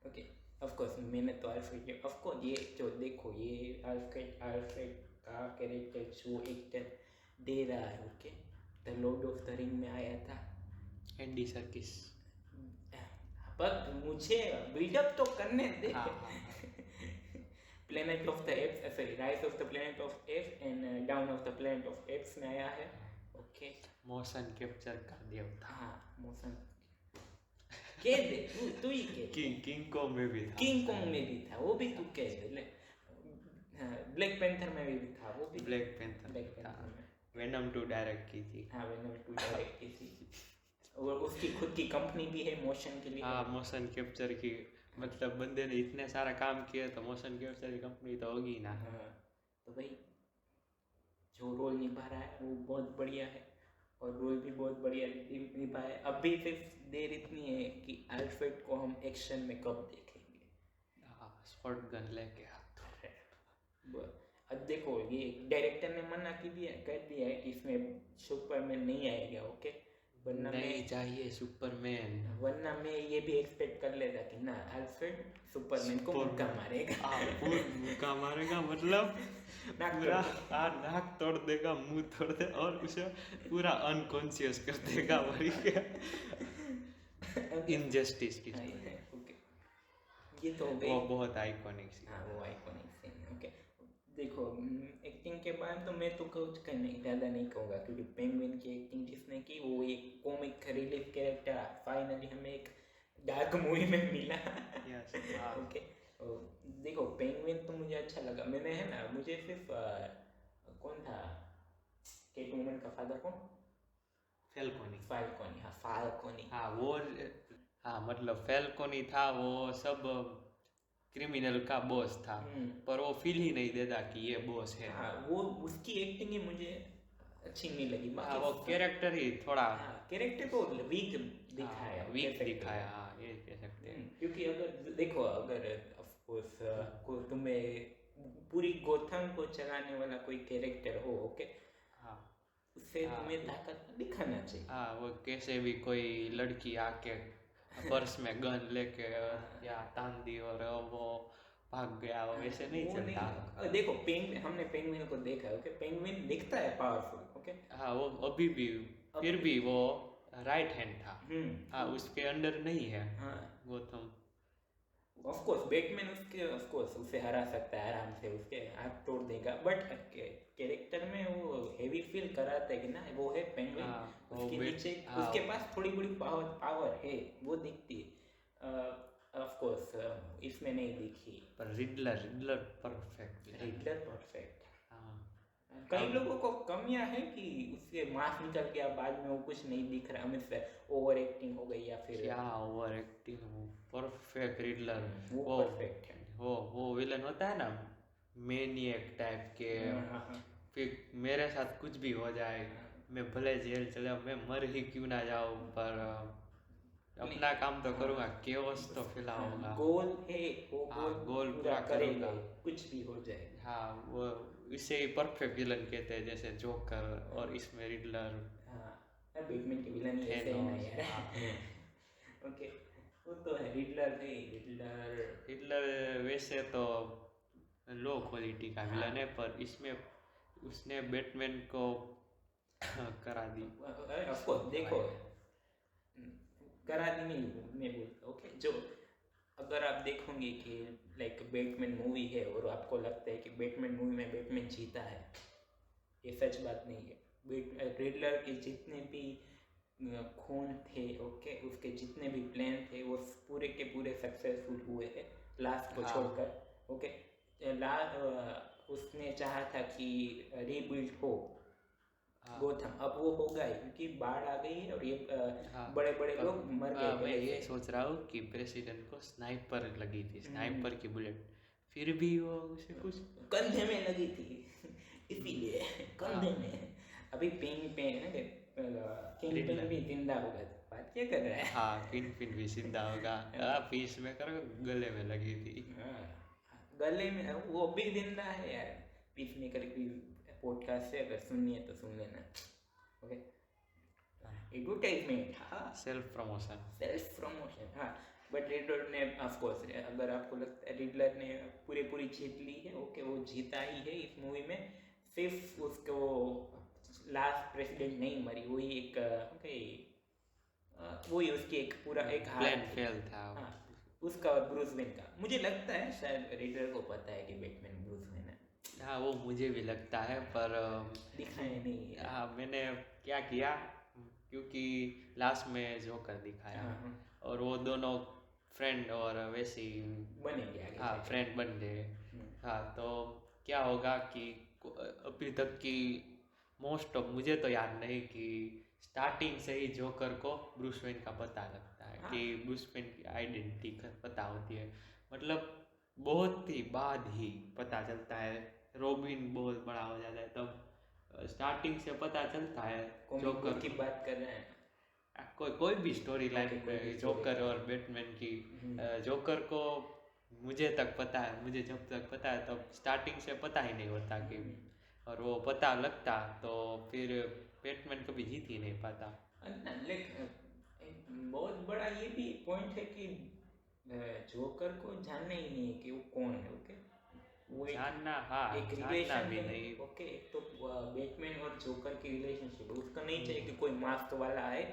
okay, of course मैंने तो आल्फ्रेड, ऑफ कोर्स ये जो देखो, ये आल्फ्रेड का कैरेक्टर जो एक्टर दे रहा है, okay, the Lord of the ring में आया था।
Andy Serkis.
पर मुझे बिल्डअप तो करने दे।
हाँ।
Planet of the apps, sorry, rise of the planet of apps and down of the planet of apps में आया है, ओके।
मोशन कैप्चर का देवता।
हाँ, मोशन कह दे, तू ही कह।
किंग कॉन्ग में भी था।
किंग कॉन्ग में भी था, वो भी तू कह दे ले। ब्लैक पैंथर में भी था, वो भी
ब्लैक पैंथर
में।
वेनम 2 डायरेक्ट की थी।
हाँ, वेनम 2 डायरेक्ट की थी, और उसकी खुद की कंपनी भी है मोशन के लिए।
हाँ, मोशन कैप्चर की, मतलब बंदे ने इतने सारा काम किया तो मोशन कैप्चर की कंपनी तो होगी ना।
हाँ, तो भाई जो रोल निभा रहा है वो बहुत बढ़िया है, और रोल भी बहुत बढ़िया निभा है। अभी सिर्फ देर इतनी है कि अल्फ्रेड को हम एक्शन में कब देखेंगे।
हाँ, शॉर्ट गन लेके हाथ।
अब देखो, ये डायरेक्टर ने मना कर दिया है कि इसमें सुपरमैन नहीं आएगा, ओके। वरना
नहीं चाहिए सुपरमैन।
वरना मैं ये भी एक्सपेक्ट कर लेता कि ना, अल्फ्रेड सुपरमैन को मुक्का मारेगा।
मुक्का मारेगा मतलब पूरा नाक तोड़ देगा, मुंह तोड़ दे और उसे पूरा अनकॉन्शियस कर देगा भाई। इनजस्टिस की story।
ओके, ये तो हो गई।
वो बहुत आइकॉनिक सी।
हाँ, वो आइकॉनिक सीन है, ओके। देखो, एक्टिंग के बारे में तो मैं तो कुछ कहने ज़्यादा नहीं कहूँगा, क्योंकि पेंगुइन की एक्टिंग जिसने की वो एक कॉमिक रिलीफ कैरेक्टर फाइनली हमें एक डार्क मूवी में मिला। ओके, देखो पेंगुइन तो मुझे अच्छा लगा। मैंने, है ना, मुझे सिर्फ कौन था कैटवुमन का फादर, कौन?
फैल्कोनी।
फाल्कोनी, हाँ फाल्कोनी।
हाँ वो, हाँ मतलब फैल्कोनी था, वो सब क्रिमिनल का बॉस था, पर वो फील ही नहीं देता कि ये बॉस है।
हाँ, वो उसकी एक्टिंग ही मुझे अच्छी नहीं लगी।
हाँ, वो कैरेक्टर ही थोड़ा,
कैरेक्टर को वीक दिखाया,
वीक दिखाया, हाँ ये कह सकते हैं।
क्योंकि अगर देखो, अगर ऑफकोर्स को तुम्हें पूरी गोथम को चलाने वाला कोई कैरेक्टर हो, ओके,
हाँ,
उससे तुम्हें ताकत दिखाना चाहिए।
हाँ, वो कैसे भी कोई लड़की आके पर्स में गन लेके या तान दी और वो भाग गया, वो वैसे नहीं चलता।
देखो हमने पेंगुइन को देखा है, ओके, पेंगुइन दिखता है पावरफुल, ओके।
हाँ, वो अभी भी फिर भी वो राइट हैंड था। हाँ, उसके अंडर नहीं है।
हाँ,
गोथम
ऑफ कोर्स बैटमैन उसे हरा सकता है आराम से, उसके हाथ तोड़ देगा, बट कैरेक्टर में वो हेवी फील कराता है कि ना वो है पेंगुइन। उसके नीचे उसके पास थोड़ी बड़ी पावर है, वो दिखती है। ऑफ कोर्स इसमें नहीं दिखी।
पर रिडलर परफेक्ट।
कई लोगों को कमियां हैं कि उसके मांस निकल गया, बाद में वो कुछ नहीं दिख रहा, हमें ओवर एक्टिंग हो गई या फिर
क्या ओवर एक्टिंग। परफेक्ट रिडलर,
वो परफेक्ट है।
वो विलन होता है ना, मैनिएक टाइप के। फिर मेरे साथ कुछ भी हो जाए, मैं भले जेल चले, मैं मर ही क्यों ना जाऊं, पर अपना काम तो करूंगा, केओस तो फैलाऊंगा।
गोल है वो,
गोल पूरा करूंगा,
कुछ भी हो जाए।
हाँ, वो इसे ही परफेक्ट विलन कहते हैं, जैसे जोकर और इसमें रिडलर।
बैटमैन के विलन ही ऐसे हैं ना यार। ओके, वो तो है,
रिडलर वैसे तो लो क्वालिटी का विलन है, पर इसमें उसने बैटमैन को करा दी।
ऑफ कोर्स देखो, करा दी नहीं मैं बोलता, ओके। जो अगर आप देखोगे कि लाइक बैटमैन मूवी है और आपको लगता है कि बैटमैन मूवी में बैटमैन जीता है, ये सच बात नहीं है। रिडलर के जितने भी खून थे, ओके, उसके जितने भी प्लान थे वो पूरे के पूरे सक्सेसफुल हुए हैं, लास्ट को छोड़कर, ओके। उसने चाहा था कि रीबिल्ड हो,
हाँ
गोथम अब वो होगा ही क्योंकि बाढ़ आ गई है और ये
हाँ
बड़े बड़े
पर
लोग मर गए
मैं
पहले
ये
से।
सोच रहा हूँ कि प्रेसिडेंट को स्नाइपर लगी थी,
हम्म,
स्नाइपर की बुलेट, फिर भी वो उसे कुछ
कंधे में लगी थी इसीलिए कंधे
हाँ
में। अभी पिंग पेन है किंग पिन
रिडलर
भी जिंदा होगा। बात क्या कर रहा है?
हाँ किंग पिन भी जिंदा होगा। पीस में कर गले में लगी थी।
हाँ, गले में वो भी जिंदा है यार। पीस मेकर की पॉडकास्ट से अगर सुननी है तो सुन लेना। ओके, एडवर्टाइजमेंट, हाँ,
सेल्फ प्रमोशन।
सेल्फ प्रमोशन, हाँ। बट रिडलर ने ऑफ कोर्स, अगर आपको लगता है रिडलर ने पूरी जीत ली है, ओके, वो जीता ही है इस मूवी में। सिर्फ उसको लास्ट प्रेसिडेंट नहीं मरी, वही एक ओके, वही उसकी एक पूरा एक हार
प्लान
थी।
फेल था।
हाँ, उसका और ब्रूस वेन का मुझे लगता है शायद रिडलर को पता है कि बैटमैन ब्रूस वेन है।
हाँ वो मुझे भी लगता है पर
दिखाया नहीं है।
हाँ मैंने क्या किया, क्योंकि लास्ट में जोकर दिखाया
हाँ हाँ,
और वो दोनों फ्रेंड और वैसे ही
बनेंगे आगे
हाँ
जाके।
फ्रेंड बन गए।
हम्म,
हाँ तो क्या होगा कि अभी तक की मोस्ट ऑफ मुझे तो याद नहीं कि स्टार्टिंग से ही जोकर को ब्रूस वेन का पता लगता है
हाँ,
कि ब्रूस वेन की आइडेंटिटी पता होती है, मतलब बहुत ही बाद ही पता चलता है। रॉबिन बहुत बड़ा हो जाता है तब स्टार्टिंग से पता चलता है
कॉमिक
जोकर
बुक की
को।
बात कर रहे हैं।
कोई कोई भी स्टोरी लाइन
ओके, कोई भी
में
story
जोकर
line।
और बैटमैन की
हम्म,
जोकर को मुझे तक पता है, मुझे जब तक पता है तब स्टार्टिंग से पता ही नहीं होता कि,
हम्म।
और वो पता लगता तो फिर बैटमैन कभी जीत ही नहीं पाता।
एक बहुत बड़ा ये भी पॉइंट है कि जोकर को जानना ही नहीं है कि वो कौन है। ओके, वो
जानना, हाँ
एक
जानना
रिलेशन
भी
है।
नहीं।
ओके, एक तो बैटमैन और जोकर की रिलेशनशिप है, उसका नहीं चाहिए कि
हम्म,
कोई मास्क वाला आए।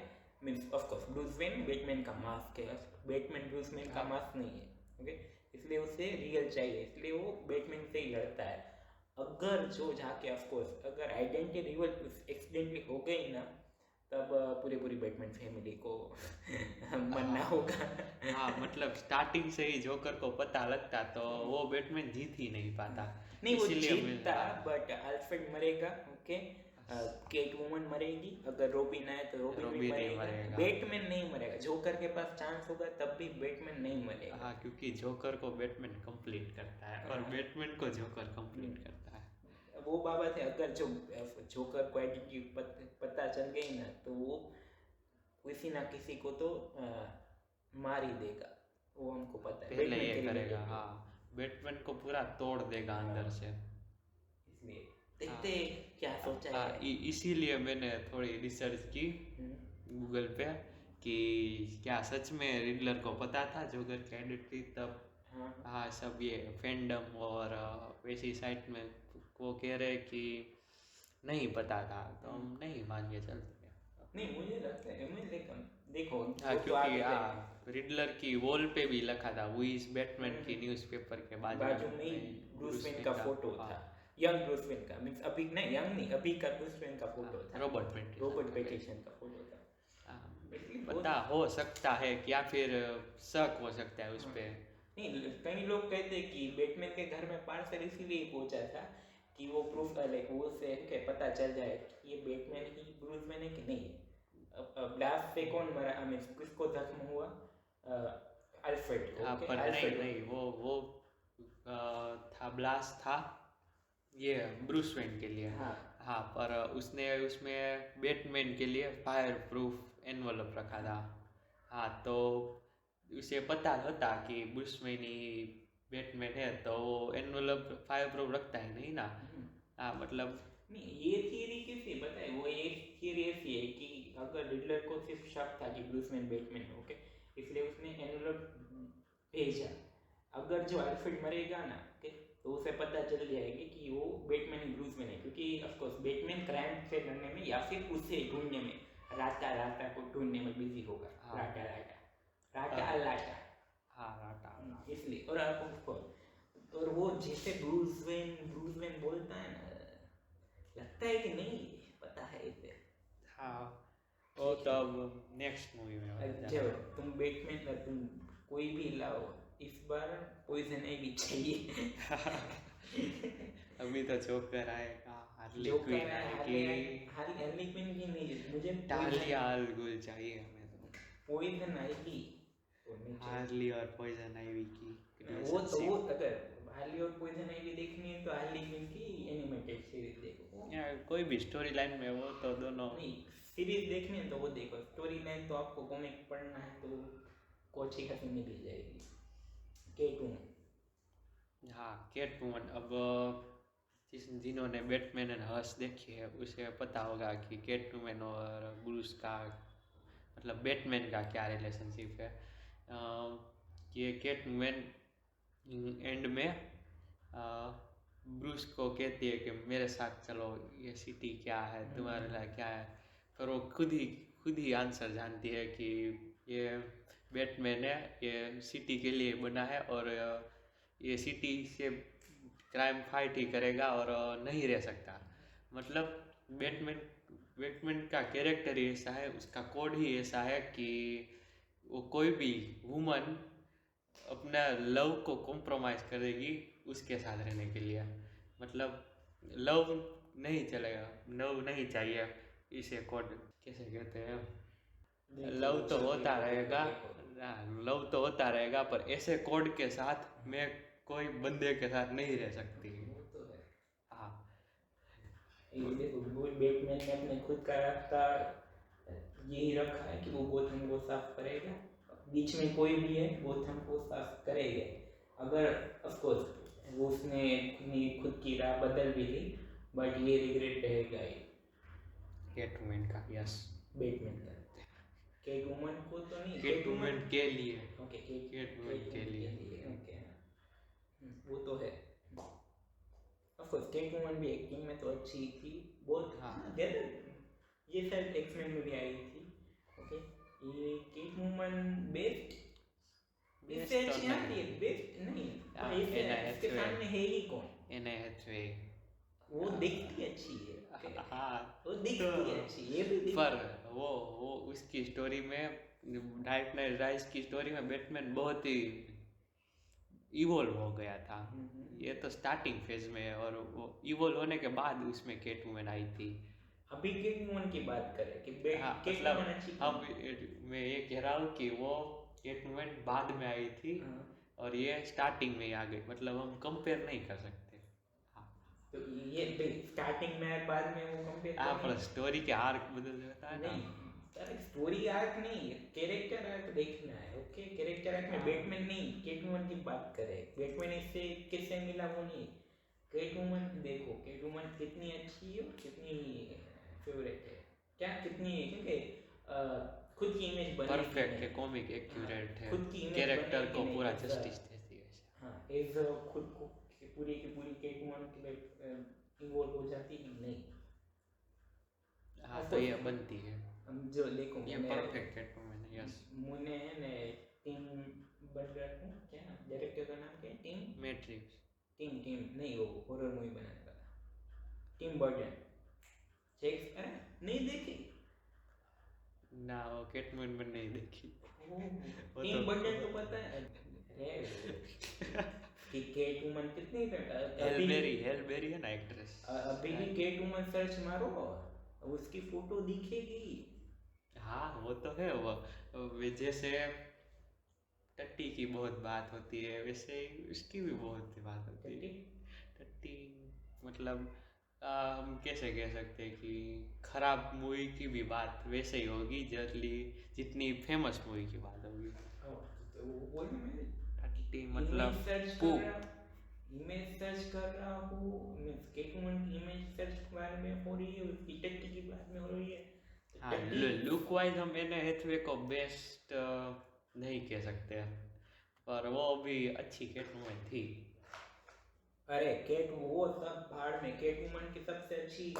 Means of course Bruce Wayne Batman का मास्क है, बैटमैन ब्रूस वेन का
हाँ
मास्क नहीं है। ओके, इसलिए उसे रियल चाहिए, इसलिए वो बैटमैन से ही लड़ता है। अगर जो जाके ऑफ कोर्स अगर आइडेंटिटी रिवल एक्सीडेंटली हो गई ना, तब पूरी बैटमैन फैमिली को मरना
हाँ
होगा।
हाँ मतलब स्टार्टिंग से ही जोकर को पता लगता तो वो बैटमैन जीत ही नहीं पाता।
नहीं, वो
इसीलिए मैं
जीतता,
हाँ
बट अल्फ्रेड मरेगा। ओके, केट वुमन मरेगी, अगर रॉबिन आए तो रॉबिन भी
रॉबिन ही
मरेगा।
मरेगा।
बैटमैन नहीं मरेगा, जोकर के पास चांस होगा तब भी बैटमैन नहीं मरेगा।
हाँ क्योंकि जोकर को बैटमैन कंप्लीट करता है और
हाँ।
बैटमैन को जोकर कंप्लीट करता है।
वो बाबत है, अगर जो जोकर को आइडेंटिटी पता चल गई ना, तो वो किसी ना किसी को तो मार ही देगा। वो हमको पता है,
पहले
बैटमैन
ये
के
करेगा,
रिलेटेड।
हाँ बैटमैन को पूरा तोड़ देगा अंदर से।
इसलिए
हाँ
देखते हैं क्या सोचा
हाँ
है।
इसीलिए मैंने थोड़ी रिसर्च की
हम्म,
गूगल पे कि क्या सच में रिडलर को पता था जोकर की आइडेंटिटी तब।
हाँ,
हाँ सब ये फैंडम और वैसी साइट में वो कह रहे कि नहीं पता था, तो हम नहीं मान के चलते हैं।
नहीं, मुझे लगता है मुझे देखो
हाँ
वो तो
क्योंकि
आगे जाएगा।
हाँ रिडलर की वॉल पे भी लिखा था वो इस बैटमैन की
हम्म,
न्यूज़पेपर के बाजू
बाजू में ही
में
ब्रूस वेन
वेन
का फोटो
हाँ,
था। यंग ब्रूस वेन का, मीन्स अभी नहीं, यंग नहीं, अभी का ब्रूस वेन का फोटो था।
रॉबर्ट पैटिंसन
रॉबर्ट
का
पैटिंसन का फोटो था।
हाँ,
इसलिए
पता हो सकता है कि या फिर शक हो सकता है उस
हाँ।
पे।
नहीं, कई लोग कहते हैं कि बैटमैन के घर में पार्सल इसीलिए पहुंचा था कि वो प्रूफ लाइक वो से के पता चल जाए कि ये बैटमैन ही ब्रूस वेन है कि नहीं है। अब ब्लास्ट से कौन मरा, आई मीन किसको जख्म हुआ? अल्फ्रेड।
हाँ
ओके,
पर नहीं
अल्फ्रेड।
नहीं वो था ब्लास्ट था ये ब्रूस वेन के लिए।
हाँ
हाँ पर उसने उसमें बैटमैन के लिए फायर प्रूफ एनवलप रखा था। हाँ तो उसे पता होता कि ब्रूस वेन ही बैटमैन है तो वो एनवलप फायर प्रूफ रखता ही नहीं ना। हाँ मतलब
नहीं, ये थियरी कैसी बताए, वो एक थियरी ऐसी है कि अगर रिडलर को सिर्फ शक था कि ब्रूस वेन बैटमैन है, ओके, इसलिए उसने एनवलप भेजा। अगर जो अल्फ्रेड मरेगा ना, ओके, तो उसे पता चल जाएगी कि वो बैटमैन ही ब्रूस वेन है, क्योंकि ऑफ कोर्स बैटमैन क्राइम से लड़ने में या फिर उसे ढूंढने में, राटा राटा को ढूंढने में बिजी होगा।
हाँ।
राटा राटा राटा लाटा,
हाँ राटा
इसलिए। और आपको और वो जैसे ब्रूस वेन बोलता है ना, लगता है कि नहीं पता है इसे।
हाँ वो तब नेक्स्ट मूवी में होता
जब
है।
तुम बैटमैन का तुम कोई भी लाओ, इस बार पॉइजन भी चाहिए।
अभी तो जोकर आएगा हार्ली
जोकर
क्वीन
है,
आएगी,
हार्ली क्विन की नहीं, मुझे
टालिया अल गुल चाहिए हमें तो।
पॉइजन आईवी तो नहीं चाहिए।
हार्ली और पॉइजन आइवी की
वो तो वो
रिलेशनशिप,
अगर हार्ली और पॉइजन आईवी देखनी है तो हार्ली क्विन की एनिमेटेड सीरीज देखो।
या कोई भी स्टोरी लाइन में वो तो दोनों।
नहीं, सीरीज देखनी है तो वो देखो, स्टोरी लाइन तो आपको कॉमिक पढ़ना है तो को अच्छी खासी मिल जाएगी। केटून,
हाँ कैट वुमन। अब जिन्होंने बैटमैन एंड हर्स देखी है उसे पता होगा कि कैट वुमन और ब्रूस का मतलब बैटमैन का क्या रिलेशनशिप है। ये कैट वुमन एंड में ब्रूस को कहती है कि मेरे साथ चलो, ये सिटी क्या है तुम्हारे लिए क्या है। पर वो खुद ही आंसर जानती है कि ये बैटमैन है, ये सिटी के लिए बना है और ये सिटी से क्राइम फाइट ही करेगा और नहीं रह सकता। मतलब बैटमैन बैटमैन का कैरेक्टर ही ऐसा है, उसका कोड ही ऐसा है कि वो कोई भी वुमन अपना लव को कॉम्प्रोमाइज़ करेगी उसके साथ रहने के लिए। मतलब लव नहीं चलेगा, लव नहीं चाहिए, इसे कोड कैसे कहते हैं। लव तो होता रहेगा, लव तो होता रहेगा पर ऐसे कोड के साथ मैं कोई बंदे के साथ नहीं रह सकती।
वो तो है।
हाँ
ये देखो, वो बैटमैन ने अपने खुद का रास्ता यही रखा है कि वो गोथम को साफ करेगा, बीच में कोई भी है गोथम को साफ करेगा। अगर ऑफकोर्स वो उसने अपनी खुद की राह बदल भी ली, बट ये रिग्रेट रहेगा ही
कैटवुमन का, यस
बैटमैन का। कैटवुमन को तो नहीं,
कैटवुमन के लिए,
ओके,
कैटवुमन के लिए।
ओके, वो तो है। ऑफकोर्स कैटवुमन भी एक्टिंग में तो अच्छी थी बहुत।
हाँ।
ज़्यादा ये शायद एक्समैन में भी आई थी। ओके, ये कैटवुमन बेस्ट इससे
तो
अच्छी आती है, बेस्ट नहीं।
हाँ,
इससे
एना
इसके
हैथवे।
सामने है ही कौन।
एना हैथवे।
वो दिखती अच्छी है, okay?
हाँ
वो दिखती अच्छी, ये भी दिखती।
पर वो उसकी स्टोरी में, डार्क नाइट राइज की स्टोरी में बैटमैन बहुत ही इवोल्व हो गया था। ये तो स्टार्टिंग फेज में है और वो इवोल्व होने के बाद उसमें कैटवुमन आई थी।
अभी कैटवुमन की बात करें कि
हाँ
कैटवुमन
मतलब
अच्छी
हम मैं ये कह रहा हूँ कि वो कैटवुमन बाद में आई थी और ये स्टार्टिंग में ही आ गई, मतलब हम कंपेयर नहीं कर सकते। हाँ
तो ये स्टार्टिंग में बाद में वो कंपेयर
हाँ पर स्टोरी के आर्क बदल जाता है ना।
नहीं, अरे स्टोरी आर्क नहीं, कैरेक्टर आर्क देखना है। ओके, कैरेक्टर आर्क में
हाँ।
बैटमैन नहीं, कैटवुमन की बात करें। बैटमैन इससे किससे मिला वो नहीं, कैटवुमन देखो, कैटवुमन कितनी अच्छी है और कितनी फेवरेट है, क्या कितनी, क्योंकि खुद की इमेज बनी
परफेक्ट है, कॉमिक एक्यूरेट है,
खुद की इमेज
कैरेक्टर को
बनेगी
पूरा
नहीं,
जस्टिस देती है।
हाँ, एज खुद को पूरी की पूरी कैटवुमन के इन्वॉल्व हो जाती है नहीं।
हाँ तो ये बनती है,
हम जो देखो
ये परफेक्ट कैटवुमन है। यस,
मुझे है ने टीम बर्गर को क्या डायरेक्टर का नाम क्या है,
मैट्रिक्स।
टीम नहीं, वो हॉरर मूवी बनाने वाला टीम बर्टन। चेक करें, नहीं देखी
ना वो कैटवुमन में नहीं देखी। वो
टीम
तो
बर्टन तो पता है कि कैटवुमन कितनी
हेलबेरी है ना एक्ट्रेस।
अभी भी कैटवुमन सर्च मारो उसकी फोटो दिखेगी।
हाँ वो तो है, वो जैसे टट्टी की बहुत बात होती है वैसे ही उसकी भी बहुत बात होती है। टट्टी मतलब हम कैसे कह सकते हैं कि खराब मूवी की भी बात वैसे ही होगी जितनी फेमस मूवी की बात होगी।
तो वो
टट्टी मतलब
इमेज सर्च कर रहा हूँ, कैटवुमन की इमेज सर्च के बारे में हो रही है, उसकी टट्टी की बात में हो रही है।
हाँ लुक वाइज हम एने हैथवे को बेस्ट नहीं कह सकते हैं, पर वो भी अच्छी कैटवुमन थी।
अरे वो सब भाड़ में, कैटवुमन की सबसे अच्छी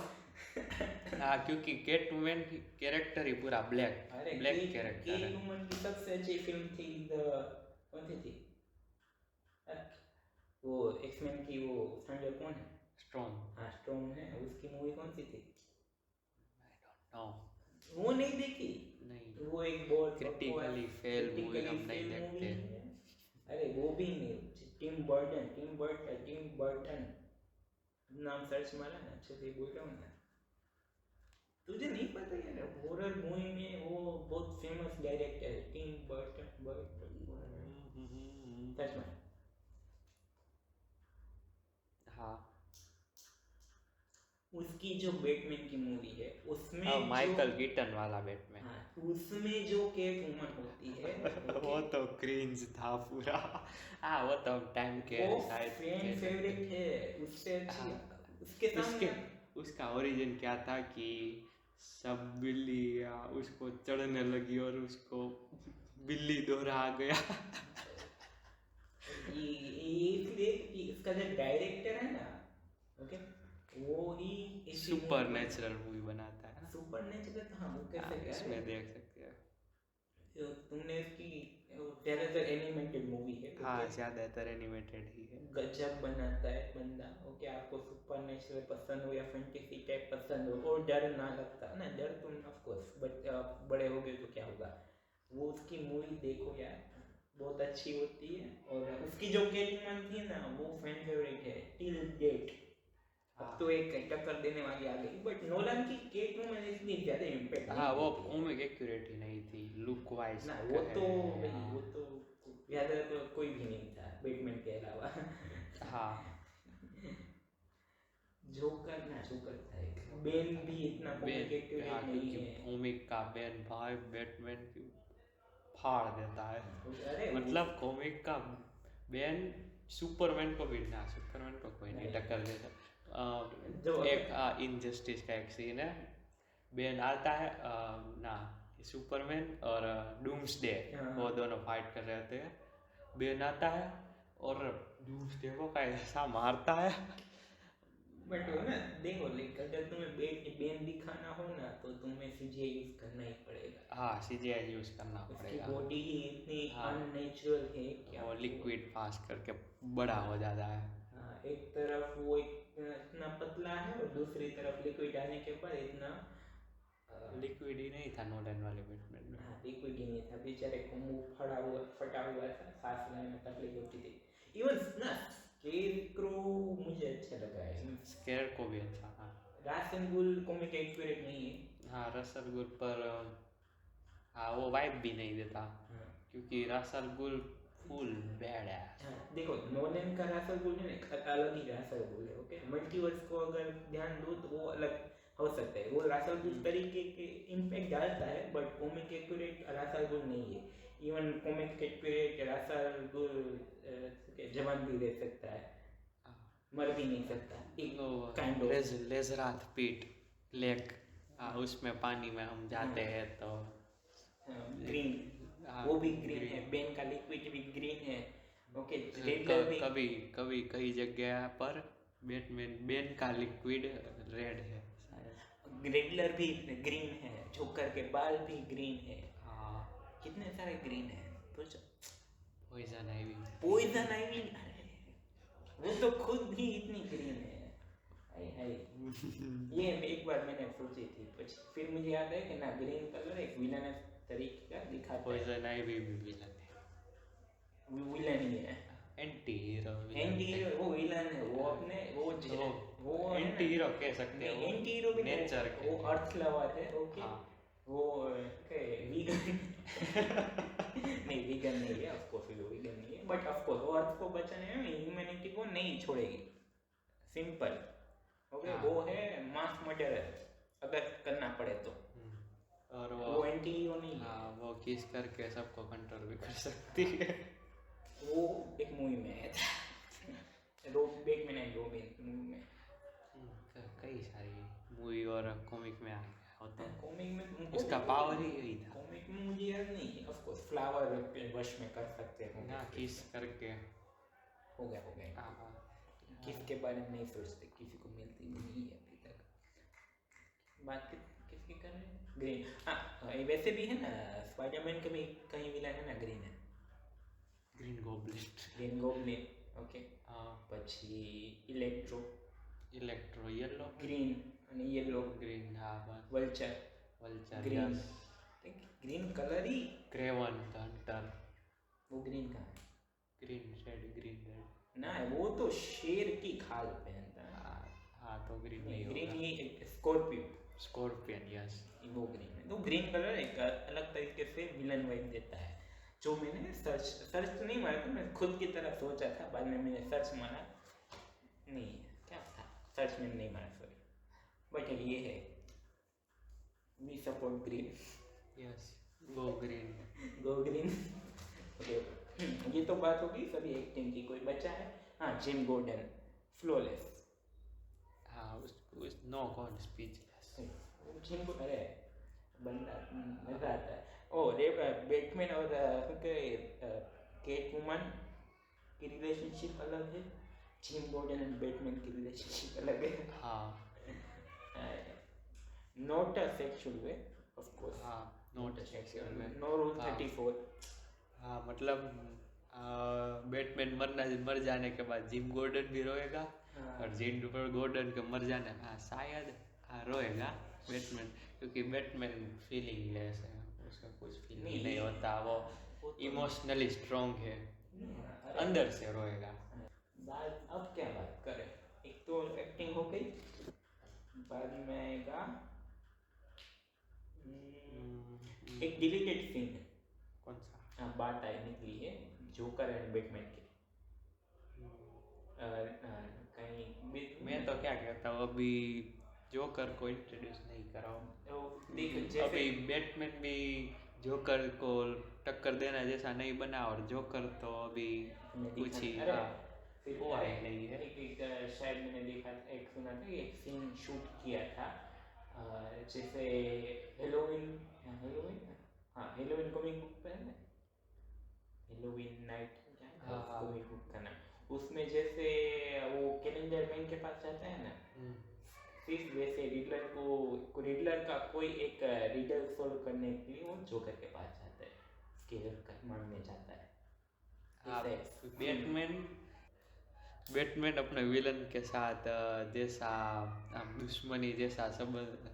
हाँ क्योंकि कैटवुमन कैरेक्टर ही पूरा ब्लैक कैरेक्टर है।
कैटवुमन की सबसे अच्छी फिल्म थी कौन सी थी वो एक्समैन की, वो फाइंडर कौन है,
स्ट्रॉन्ग।
हाँ स्ट्रॉन्ग है, उसकी मूवी कौन सी थी,
आई डोंट नो,
वो नहीं देखी।
नहीं
वो एक बहुत
क्रिटिकली फेल मूवी हम नहीं देखते।
अरे वो भी नहीं, टीम बर्टन नाम सर्च मारा ना, अच्छे से बोल रहा हूँ ना। तुझे नहीं पता यार, हॉरर मूवी में वो बहुत फेमस डायरेक्टर है, टिम बर्टन। सर्च मार।
हाँ
उसकी जो बैटमैन की मूवी है उसमें
हाँ,
जो
माइकल कीटन वाला बैटमैन।
हाँ, उसमें जो कैट वुमन होती है
वो तो क्रिंज था पूरा। हाँ वो तो टाइम के
वो
शायद
फैन
कह सकते
फेवरेट
हैं।
है, उससे अच्छी
हाँ
उसके
उसके
सामने।
उसका ओरिजिन क्या था कि सब बिल्ली या उसको चढ़ने लगी और उसको बिल्ली दोहरा आ गया।
ये इसलिए कि इसका जो डायरेक्टर है ना, ओके, वो ही ऐसी
सुपर नेचुरल मूवी बनाता है ना।
Super natural. हाँ, वो कैसे क्या है,
इसमें देख सकते हैं।
तुमने इसकी ज्यादातर एनिमेटेड मूवी है,
हाँ
ओके,
ज्यादातर एनिमेटेड ही है।
गजब बनाता है बंदा। ओके, आपको सुपर नेचुरल पसंद हो या फैंटेसी टाइप पसंद हो और डर ना लगता ना, डर तुम ऑफ कोर्स, बट बड़े हो गए तो क्या होगा, वो उसकी मूवी देखो यार, बहुत अच्छी होती है। और उसकी जो कैटमैन थी ना, वो फैन फेवरेट है टिल डेट। अब तो एक टक्कर देने वाली आ गई, बट नोलन की कैटवुमन इतनी ज्यादा इम्पैक्ट नहीं
हाँ वो
देती है
कॉमिक एक्यूरेट ही नहीं थी लुक वाइज।
ना। वो तो भाई, वो तो ज्यादा तो कोई भी नहीं था बैटमैन के अलावा।
हाँ
जोकर ना, जोकर था एक, बेन भी इतना
बेन,
कॉमिक एक्यूरेट
हाँ
नहीं
क्योंकि
है।
कॉमिक का बेन भाई बैटमैन की फाड़ देता है।
अरे
मतलब कॉमिक का बेन सुपरमैन को भी ना, सुपरमैन को कोई नहीं
नहीं।
टक्कर देता।
जो
एक इनजस्टिस का एक सीन है, बेन आता है ना, सुपरमैन और डूम्सडे
हाँ।
वो दोनों फाइट कर रहे होते हैं। बेन आता है और डूम्सडे को कैसा मारता है।
बट वो ना देखो, लाइक अगर तुम्हें बेन दिखाना हो ना तो तुम्हें सीजीआई यूज करना ही पड़ेगा।
हाँ सीजीआई यूज करना
उसकी
पड़ेगा।
बॉडी ही इतनी
हाँ।
अननेचुरल है क्या।
वो लिक्विड पास करके बड़ा हो जाता है।
हाँ, एक तरफ वो इतना पतला है और दूसरी तरफ लिक्विड डालने के बाद इतना
लिक्विड ही नहीं था नोलन वाले बैटमैन में।
हाँ, लिक्विड ही नहीं था, बेचारे को मुंह फटा हुआ था, सांस लेने में तकलीफ होती थी। इवन ना स्केरक्रो मुझे अच्छा लगा है।
स्केयर को भी अच्छा था।
रासन गुल कॉमिक एक्यूरेट नहीं है।
हाँ रसल गुल पर हाँ वो वाइब भी नहीं देता
हाँ।
क्योंकि रसल गुल फुल बैड है।
हाँ, देखो नोलन का रासल गुल है ना, एक अलग ही रासल गुल है। ओके, मल्टीवर्स को अगर ध्यान दो तो वो अलग हो सकता है, वो रासल गुल तरीके के इम्पैक्ट डालता है, बट कॉमिक एक्यूरेट रासल गुल नहीं है। इवन कॉमिक एक्यूरेट रासल गुल जवान भी रह सकता है, मर भी नहीं सकता, एक काइंड ऑफ।
लेजरात पीट लेक, उसमें पानी में हम जाते हैं तो
ग्रीन, वो भी ग्रीन है, बेन का लिक्विड भी ग्रीन है। ओके,
कभी कभी कई जगह पर बैटमैन बेन का लिक्विड रेड है।
रेडलर भी ग्रीन है, जोकर के बाल भी ग्रीन है।
हाँ
कितने सारे ग्रीन है, सोचो।
पॉइजन आइवी,
पॉइजन आइवी, वो तो खुद ही इतनी ग्रीन है। हाय हाय। ये एक बार मैंने सोची थी, फिर मुझे याद है कि ना, ग्रीन कलर एक विलन तरीके का दिखाता है।
पॉइजन आइवी भी विलन है,
वो विलन ही है,
एंटी हीरो।
एंटी हीरो, वो विलन है, वो अपने वो
एंटी हीरो कह सकते हैं।
एंटी हीरो भी
नेचर के,
वो अर्थ लवर है। ओके,
हाँ
वो वीगन नहीं, वीगन नहीं है, ऑफ कोर्स वो वीगन नहीं है, बट ऑफ कोर्स वो अर्थ को बचाने में ह्यूमैनिटी को नहीं छोड़ेगी, सिंपल। ओके,
हाँ।
वो है मास मर्डरर अगर करना पड़े तो।
और
वो एंटी हीरो नहीं है।
हाँ वो किस करके सबको कंट्रोल भी कर सकती है।
वो एक मूवी में है बैटमैन एंड रॉबिन मूवी में।
कई सारी मूवी और कॉमिक में आ गया होता है।
कॉमिक में
उसका पावर ही यही था।
कॉमिक में मुझे याद नहीं है, ऑफ कोर्स फ्लावर के वश में कर सकते हैं
ना किस करके
हो गया।
हाँ
किसके बारे में नहीं सोचते, किसी को मिलती नहीं है अभी तक। बात किसकी कर रहे हैं, ग्रीन। हाँ, वैसे भी है ना, स्पाइडरमैन के भी कहीं विलन है ना, ग्रीन है,
green goblin.
Green goblin. Okay,
हाँ
પછી इलेक्ट्रो
येलो
ग्रीन અને येलो
ग्रीन, हाँ बस
vulture green. Green colour he,
Kraven the Hunter,
वो ग्रीन कहाँ है?
ग्रीन रेड
ना, वो तो शेर की खाल पहनता है।
हाँ तो ग्रीन नहीं
ग्रीन
होगा।
ये स्कॉर्पियो,
स्कॉर्पियन, यस।
वो ग्रीन है। तो ग्रीन कलर एक अलग तरीके से विलन वाइब देता है, जो मैंने सर्च सर्च तो नहीं मारा था, मैं खुद की तरह सोचा था, बाद में मैंने सर्च मारा, नहीं क्या था, सर्च में नहीं मारा, सॉरी, बट ये है, we support green,
yes, go green.
Go green. Okay, ये तो बात होगी सभी एक्टिंग की, कोई बचा है? हाँ, जिम गॉर्डन, फ्लॉलेस।
हाँ, उस नो गॉड स्पीचलेस।
जिम को अरे बंदा मजा आता है। ओ रे, बैटमैन और केट वुमन की रिलेशनशिप अलग है, जिम गॉर्डन एंड बैटमैन की रिलेशनशिप अलग है।
हाँ
not a sexual way of course,
हाँ, not a sexual way.
No rule
हाँ।
34।
हाँ मतलब बैटमैन मर जाने के बाद जिम गॉर्डन भी रोएगा, और जिम गॉर्डन के मर जाने, हाँ शायद रोएगा बैटमैन, क्योंकि बैटमैन फीलिंग लेस है, उसका कुछ फील नहीं होता, वो इमोशनली स्ट्रॉन्ग है, अंदर से रोएगा।
बात अब क्या बात करें, एक तो एक्टिंग हो गई, बाद में आएगा एक डिलीटेड सीन है।
कौन सा?
हाँ, बात आई निकली है जोकर एंड बैटमैन की। कहीं
मैं तो क्या कहता हूँ, अभी जोकर को इंट्रोड्यूस नहीं कराओ।
तो देख, जैसे
अभी बैटमैन भी जोकर को टक्कर देना जैसा नहीं बना, और जोकर तो अभी कुछ ही
फिर
वो आई नहीं है।
एक शायद मैंने देखा, एक सुना था कि एक सीन शूट किया था, जैसे हेलोविन, हाँ हेलोविन कॉमिक बुक पे है ना, हेलोविन नाइट कॉमिक बुक का नाम, उसमें जैसे वो कैलेंडर मैन के पास जाता है ना, सिर्फ वैसे रिडलर का कोई एक रिडल सोल्व करने के लिए वो जोकर के पास जाता है, उसके हेल्प मांगने जाता है।
हाँ, बैटमैन अपने विलन के साथ जैसा दुश्मनी जैसा संबंध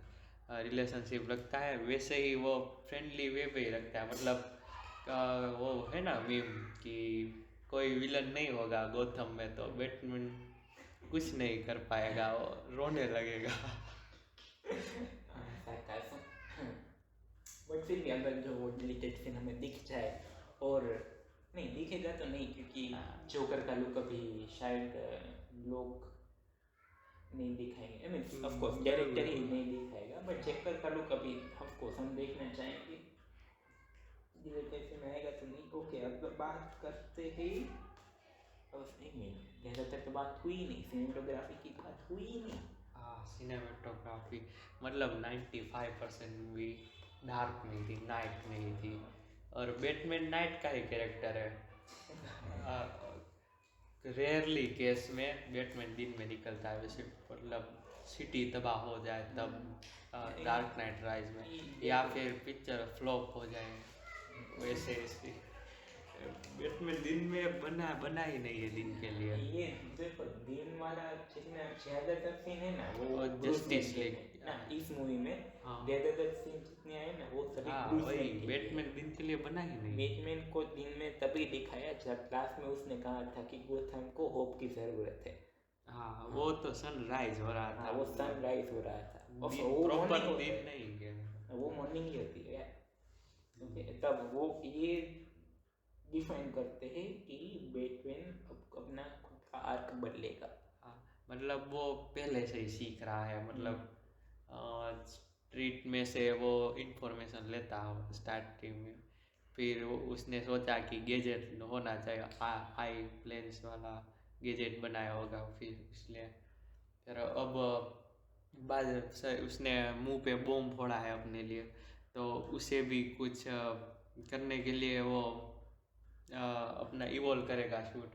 रिलेशनशिप रखता है, वैसे ही वो फ्रेंडली वे पे ही रखता है। मतलब वो है ना मीम कि कोई विलन नहीं होगा गोथम में तो बैटमैन कुछ नहीं कर पाएगा, वो रोने लगेगा।
बट फिर भी अगर जो वो डिलीटेड सीन हमें दिख जाए, और नहीं दिखेगा तो नहीं, क्योंकि जोकर का लुक अभी शायद लोग नहीं दिखाएंगे, I mean of course director ही नहीं दिखाएगा, बट जोकर का लुक अभी ऑफ कोर्स हम देखना चाहेंगे, डिलीटेड सीन आएगा तो नहीं। ओके, अब बात करते हैं, एक मिनट, ज़्यादातर तो बात हुई नहीं, सिनेमेटोग्राफी की बात हुई नहीं।
हाँ, सिनेमेटोग्राफी मतलब 95% मूवी डार्क में थी, नाइट में ही थी, और बैटमैन नाइट का ही कैरेक्टर है। रेयरली केस में बैटमैन दिन में निकलता है, वैसे मतलब सिटी तबाह हो जाए तब डार्क नाइट राइज में, या फिर पिक्चर फ्लॉप हो जाए वैसे इसकी बैटमैन दिन में बना ही नहीं है दिन के लिए।
ये देखो, दिन वाला जितना ज्यादातर सीन है ना वो
जस्टिस लीग
ना, इस मूवी में
हाँ।
ज्यादातर सीन जितने आए ना वो सभी
वही बैटमैन दिन के लिए बना ही नहीं।
बैटमैन को दिन में तभी दिखाया जब लास्ट में उसने कहा था कि गोथम को होप की जरूरत है।
हाँ, वो तो सनराइज हो रहा था,
वो सनराइज हो रहा था,
प्रॉपर दिन नहीं है,
वो मॉर्निंग ही होती है यार। तब वो ये डिफाइन करते हैं कि बैटमैन अपना खुद का आर्क बदलेगा।
हाँ, मतलब वो पहले से ही सीख रहा है, मतलब स्ट्रीट में से वो इंफॉर्मेशन लेता है स्टार्टिंग में, फिर वो उसने सोचा कि गैजेट होना चाहिए, हाई प्लेन्स वाला गैजेट बनाया होगा, फिर इसलिए फिर अब बाद उसने मुंह पे बॉम्ब फोड़ा है अपने लिए, तो उसे भी कुछ करने के लिए वो अपना इवॉल्व करेगा शूट,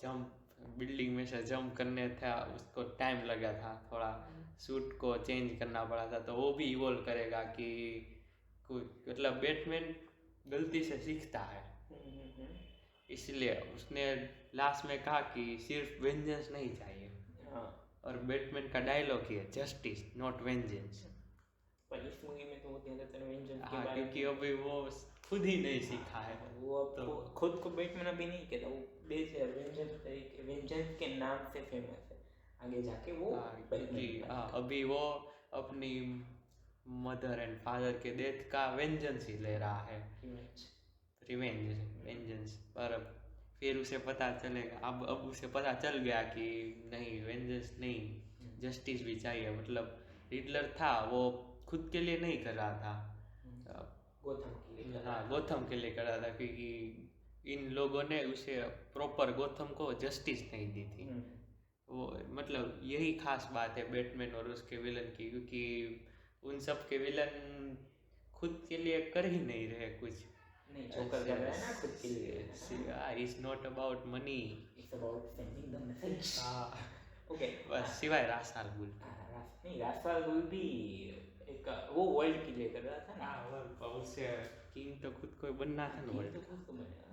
जंप बिल्डिंग में से जंप करने था, उसको टाइम लगा था थोड़ा, सूट को चेंज करना पड़ा था, तो वो भी इवॉल्व करेगा कि कुछ मतलब बैटमैन गलती से सीखता है, इसलिए उसने लास्ट में कहा कि सिर्फ वेंजेंस नहीं चाहिए। और बैटमैन का डायलॉग ही है जस्टिस नॉट वेंजेंस।
पर इस मूवी में तो वो ज़्यादातर वेंजेंस के
हाँ,
बारे में,
क्योंकि अभी वो खुद ही नहीं सीखा है,
वो अब तो खुद को बैटमैन अभी नहीं कहता, वो वेंजेंस के नाम से फेमस है। आगे जाके वो
हाँ,
बैटमैन
क्योंकि
बनेगा।
हाँ अभी वो अपनी मदर एंड फादर के डेथ का वेंजेंस ही ले रहा है,
Revenge।
Revenge vengeance. पर फिर उसे पता चलेगा, अब उसे पता चल गया कि नहीं, वेंजेंस नहीं, जस्टिस भी चाहिए। मतलब रिडलर था वो खुद के लिए नहीं कर रहा था,
गोथम के लिए कर
हाँ
रहा था।
गोथम के लिए कर रहा था, क्योंकि इन लोगों ने उसे प्रॉपर गोथम को जस्टिस नहीं दी थी। वो मतलब यही खास बात है बैटमैन और उसके विलन की, क्योंकि उन सब के विलन खुद के लिए कर ही नहीं रहे कुछ।
नहीं, जोकर कर रहा है ना खुद के लिए।
It's not about money,
it's about sending the message.
हाँ
ओके।
बस सिवाय रास आल गुल।
नहीं, राजपाल गुल भी एक वो वर्ल्ड के लिए कर रहा था ना।
हाँ उससे किंग तो खुद को बनना था ना
ये
वर्ल्ड
तो खुद को बनेगा,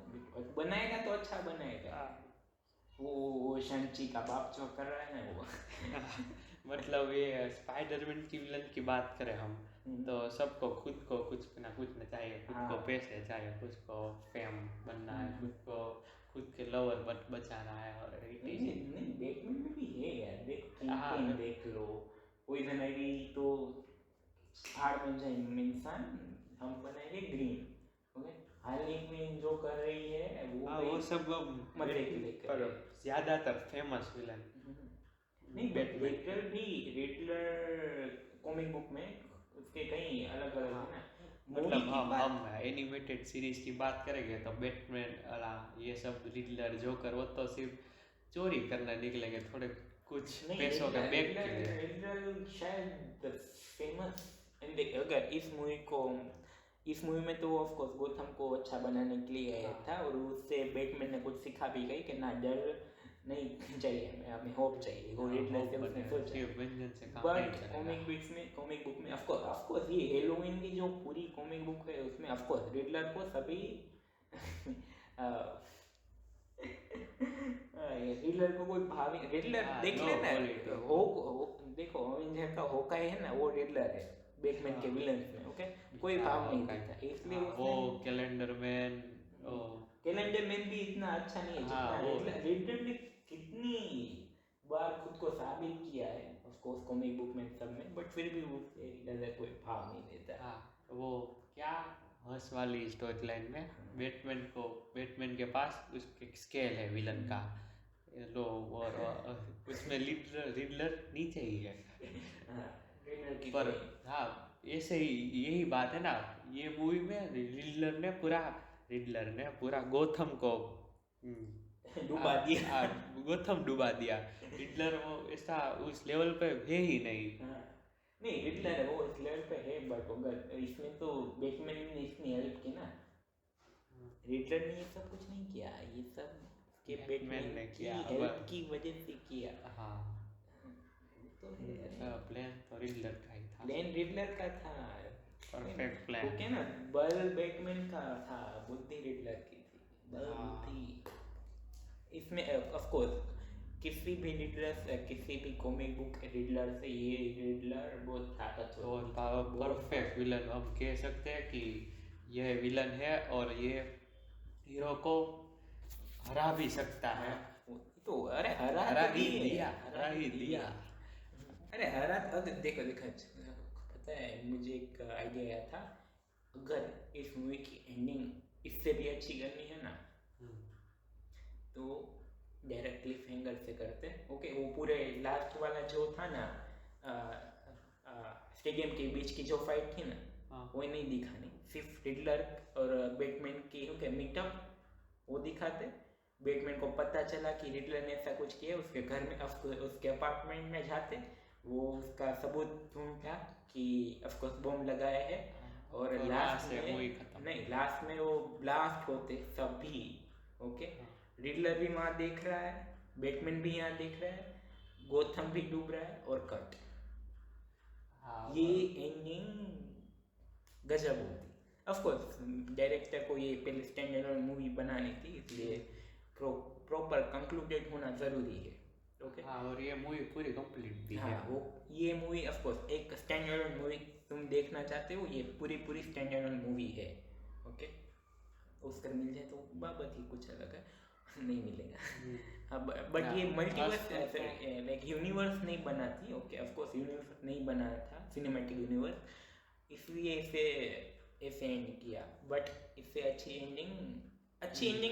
बनाएगा तो अच्छा बनाएगा।
का।
वो शंची का बाप जो कर रहा है ना वो।
मतलब ये स्पाइडरमैन की विलन की बात करें हम, तो सबको खुद को कुछ ना कुछ ना चाहिए, खुद को
हाँ।
पैसे चाहिए, खुद को फेम बनना है, खुद को खुद के लवर बचाना है, और
नहीं, बैटमैन में भी है यार, देख
हाँ,
किंगपिन देख लो, पॉइजन आइवी तो हार बन जाए इंसान, हम बनाएंगे ग्रीन। ओके, हार्ली क्विन जो कर रही है वो
हाँ
भाई
वो सब
मजे के लिए कर
पर
रही है।
ज्यादातर फेमस विलन
नहीं, but
Batman.
Riddler comic book में उसके कई अलग अलग है ना।
मतलब हम एनिमेटेड सीरीज की बात करेंगे तो बैटमैन वाला ये सब रिडलर जोकर वो तो सिर्फ चोरी करने निकलेंगे, थोड़े कुछ पैसों के बैग के लिए।
रिडलर शायद फेमस। अगर इस मूवी में तो ऑफ कोर्स गोथम को अच्छा बनाने के लिए आया था, और उससे बैटमैन ने कुछ सिखा भी गई कि ना डर नहीं चाहिए, हमें होप चाहिए। वो रिडलर से उसने सोचा। बट कॉमिक बुक में ऑफ कोर्स ये हेलोवीन की जो पूरी कॉमिक बुक है उसमें ऑफ कोर्स रिडलर को सभी रिडलर को कोई भावी रिडलर देख लेना। देखो अवेंजर का होकाई है ना, वो रिडलर है बैटमैन के विलन में। ओके, कोई भाव नहीं देता, इसलिए
वो कैलेंडर मैन
भी इतना अच्छा नहीं है
हाँ,
जितना रिडलर ने कितनी बार खुद को साबित किया है ऑफ कोर्स कॉमिक बुक में सब में, बट फिर भी वो रिडलर कोई भाव नहीं देता।
हाँ वो क्या हंस वाली स्टोरी लाइन में बैटमैन के पास उसके स्केल है विलन का लो, और उसमें रिडलर नीचे ही है। पर हाँ ऐसे ही यही बात है ना, ये मूवी में रिडलर ने पूरा गोथम को
डुबा दिया।
गोथम डुबा दिया। रिडलर वो ऐसा उस लेवल पे है ही नहीं।
नहीं, रिडलर वो इस लेवल पे है, बट अगर इसमें तो बैटमैन ने इतनी हेल्प की ना, रिडलर ने ये सब कुछ नहीं किया, ये सब के बैटमैन ने किया, हेल्प की वजह से किया।
हाँ
तो
प्लान तो रिडलर का ही था,
प्लान रिडलर का था,
परफेक्ट प्लान।
वो क्या ना, बल बैटमैन का था, बुद्धि रिडलर की थी, बल बुद्धि। इसमें ऑफ कोर्स किसी भी रिडलर, किसी भी कॉमिक बुक रिडलर से ये रिडलर बहुत ताकतवर
और परफेक्ट विलन हम कह सकते हैं कि यह विलन है और ये हीरो को हरा भी सकता है।
तो अरे हरा ही दिया। अरे हरा, अगर देखो पता है मुझे एक आइडिया आया था, अगर इस मूवी की एंडिंग इससे भी अच्छी करनी है ना, तो डायरेक्टली फिंगर से करते। ओके, वो पूरे लास्ट वाला जो था ना स्टेडियम के बीच की जो फाइट थी ना, वो नहीं दिखानी, सिर्फ रिडलर और बैटमैन की मीटअप वो दिखाते। बैटमैन को पता चला कि रिडलर ने ऐसा कुछ किया, उसके घर में उसके अपार्टमेंट में जाते, वो उसका सबूत ढूंढता कि ऑफकोर्स बम लगाया है, और लास्ट में वो ब्लास्ट होते सभी। ओके, रिडलर भी वहाँ देख रहा है, बैटमैन भी यहाँ देख रहा है, गोथम भी डूब रहा है, और कट। ये एंडिंग गजब होती। ऑफ कोर्स डायरेक्टर को ये पहले स्टैंड अलोन मूवी बनानी थी, इसलिए प्रॉपर कंक्लूडेड होना ज़रूरी है। ओके,
हाँ, और ये मूवी पूरी कंप्लीट भी
हाँ,
है।
वो ये मूवी ऑफ कोर्स एक स्टैंड अलोन मूवी तुम देखना चाहते हो, ये पूरी स्टैंड अलोन मूवी है। ओके, ऑस्कर मिल जाए तो बाबत ही कुछ अलग है। नहीं मिलेगा। अब बट ये
हाँ,
मल्टीवर्स
आजकल तो
लाइक यूनिवर्स नहीं बना थी, ओके ऑफ कोर्स यूनिवर्स नहीं बना था सिनेमैटिक यूनिवर्स, इसलिए इसे ऐसे एंड किया। बट इससे अच्छी एंडिंग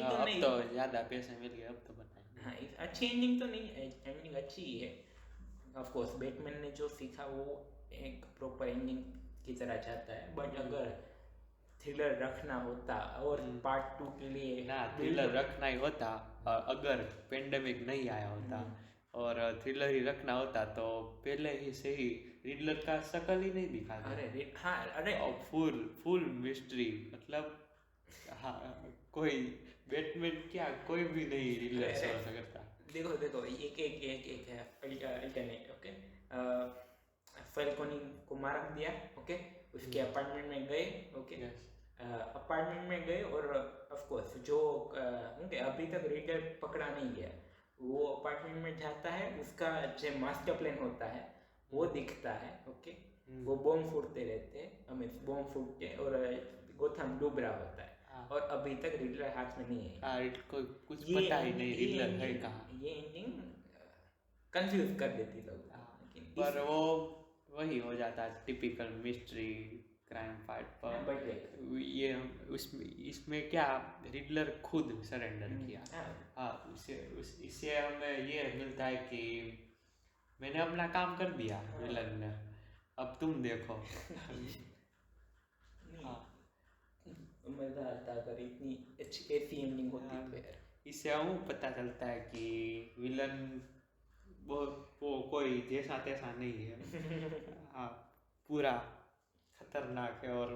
तो
अब
नहीं।
तो ज़्यादा पैसे मिल गए, अब तो बताएंगे।
हाँ अच्छी एंडिंग तो नहीं है, एंडिंग अच्छी ही है। ऑफ कोर्स बैटमैन ने जो सीखा वो एक प्रॉपर एंडिंग की तरह चाहता है, बट अगर थ्रिलर रखना होता और पार्ट 2 के लिए
ना थ्रिलर रखना ही होता, अगर पेंडेमिक नहीं आया होता और थ्रिलर ही रखना होता तो पहले ही से ही रिडलर का शक्ल ही नहीं दिखाते।
अरे
और फुल फुल मिस्ट्री, मतलब हाँ, कोई बैटमैन क्या कोई भी नहीं रिडलर सोच सकता।
देखो एक है अल्टरनेट, ओके। फैल्कोनी को मार दिया, ओके, उसके अपार्टमेंट में गए, ओके, अपार्टमेंट में गए और ऑफ कोर्स जो अभी तक रीडर पकड़ा नहीं गया, वो अपार्टमेंट में जाता है, उसका जो मास्टर प्लान होता है वो दिखता है, ओके। वो बॉम्ब फूटते रहते हैं, हमें बॉम्ब फूटते और गोथम डूब रहा होता है, और अभी तक रिडलर हाथ में नहीं है।
कोई कुछ पता ही नहीं रिडलर है कहाँ।
ये एंडिंग कंफ्यूज कर देती लोग, लेकिन
पर वो वही हो जाता है टिपिकल मिस्ट्री क्राइम फाइट पर।
बट
ये इसमें क्या रिडलर खुद सरेंडर किया। हाँ, इससे हमें ये मिलता है कि मैंने अपना काम कर दिया, विलन ने, अब तुम देखो। हाँ,
मजा आता अगर इतनी अच्छी ऐसी एंडिंग होती तो यार।
इससे हमें पता चलता है कि विलन वो कोई जैसा तैसा नहीं है। हाँ, पूरा खतरनाक है और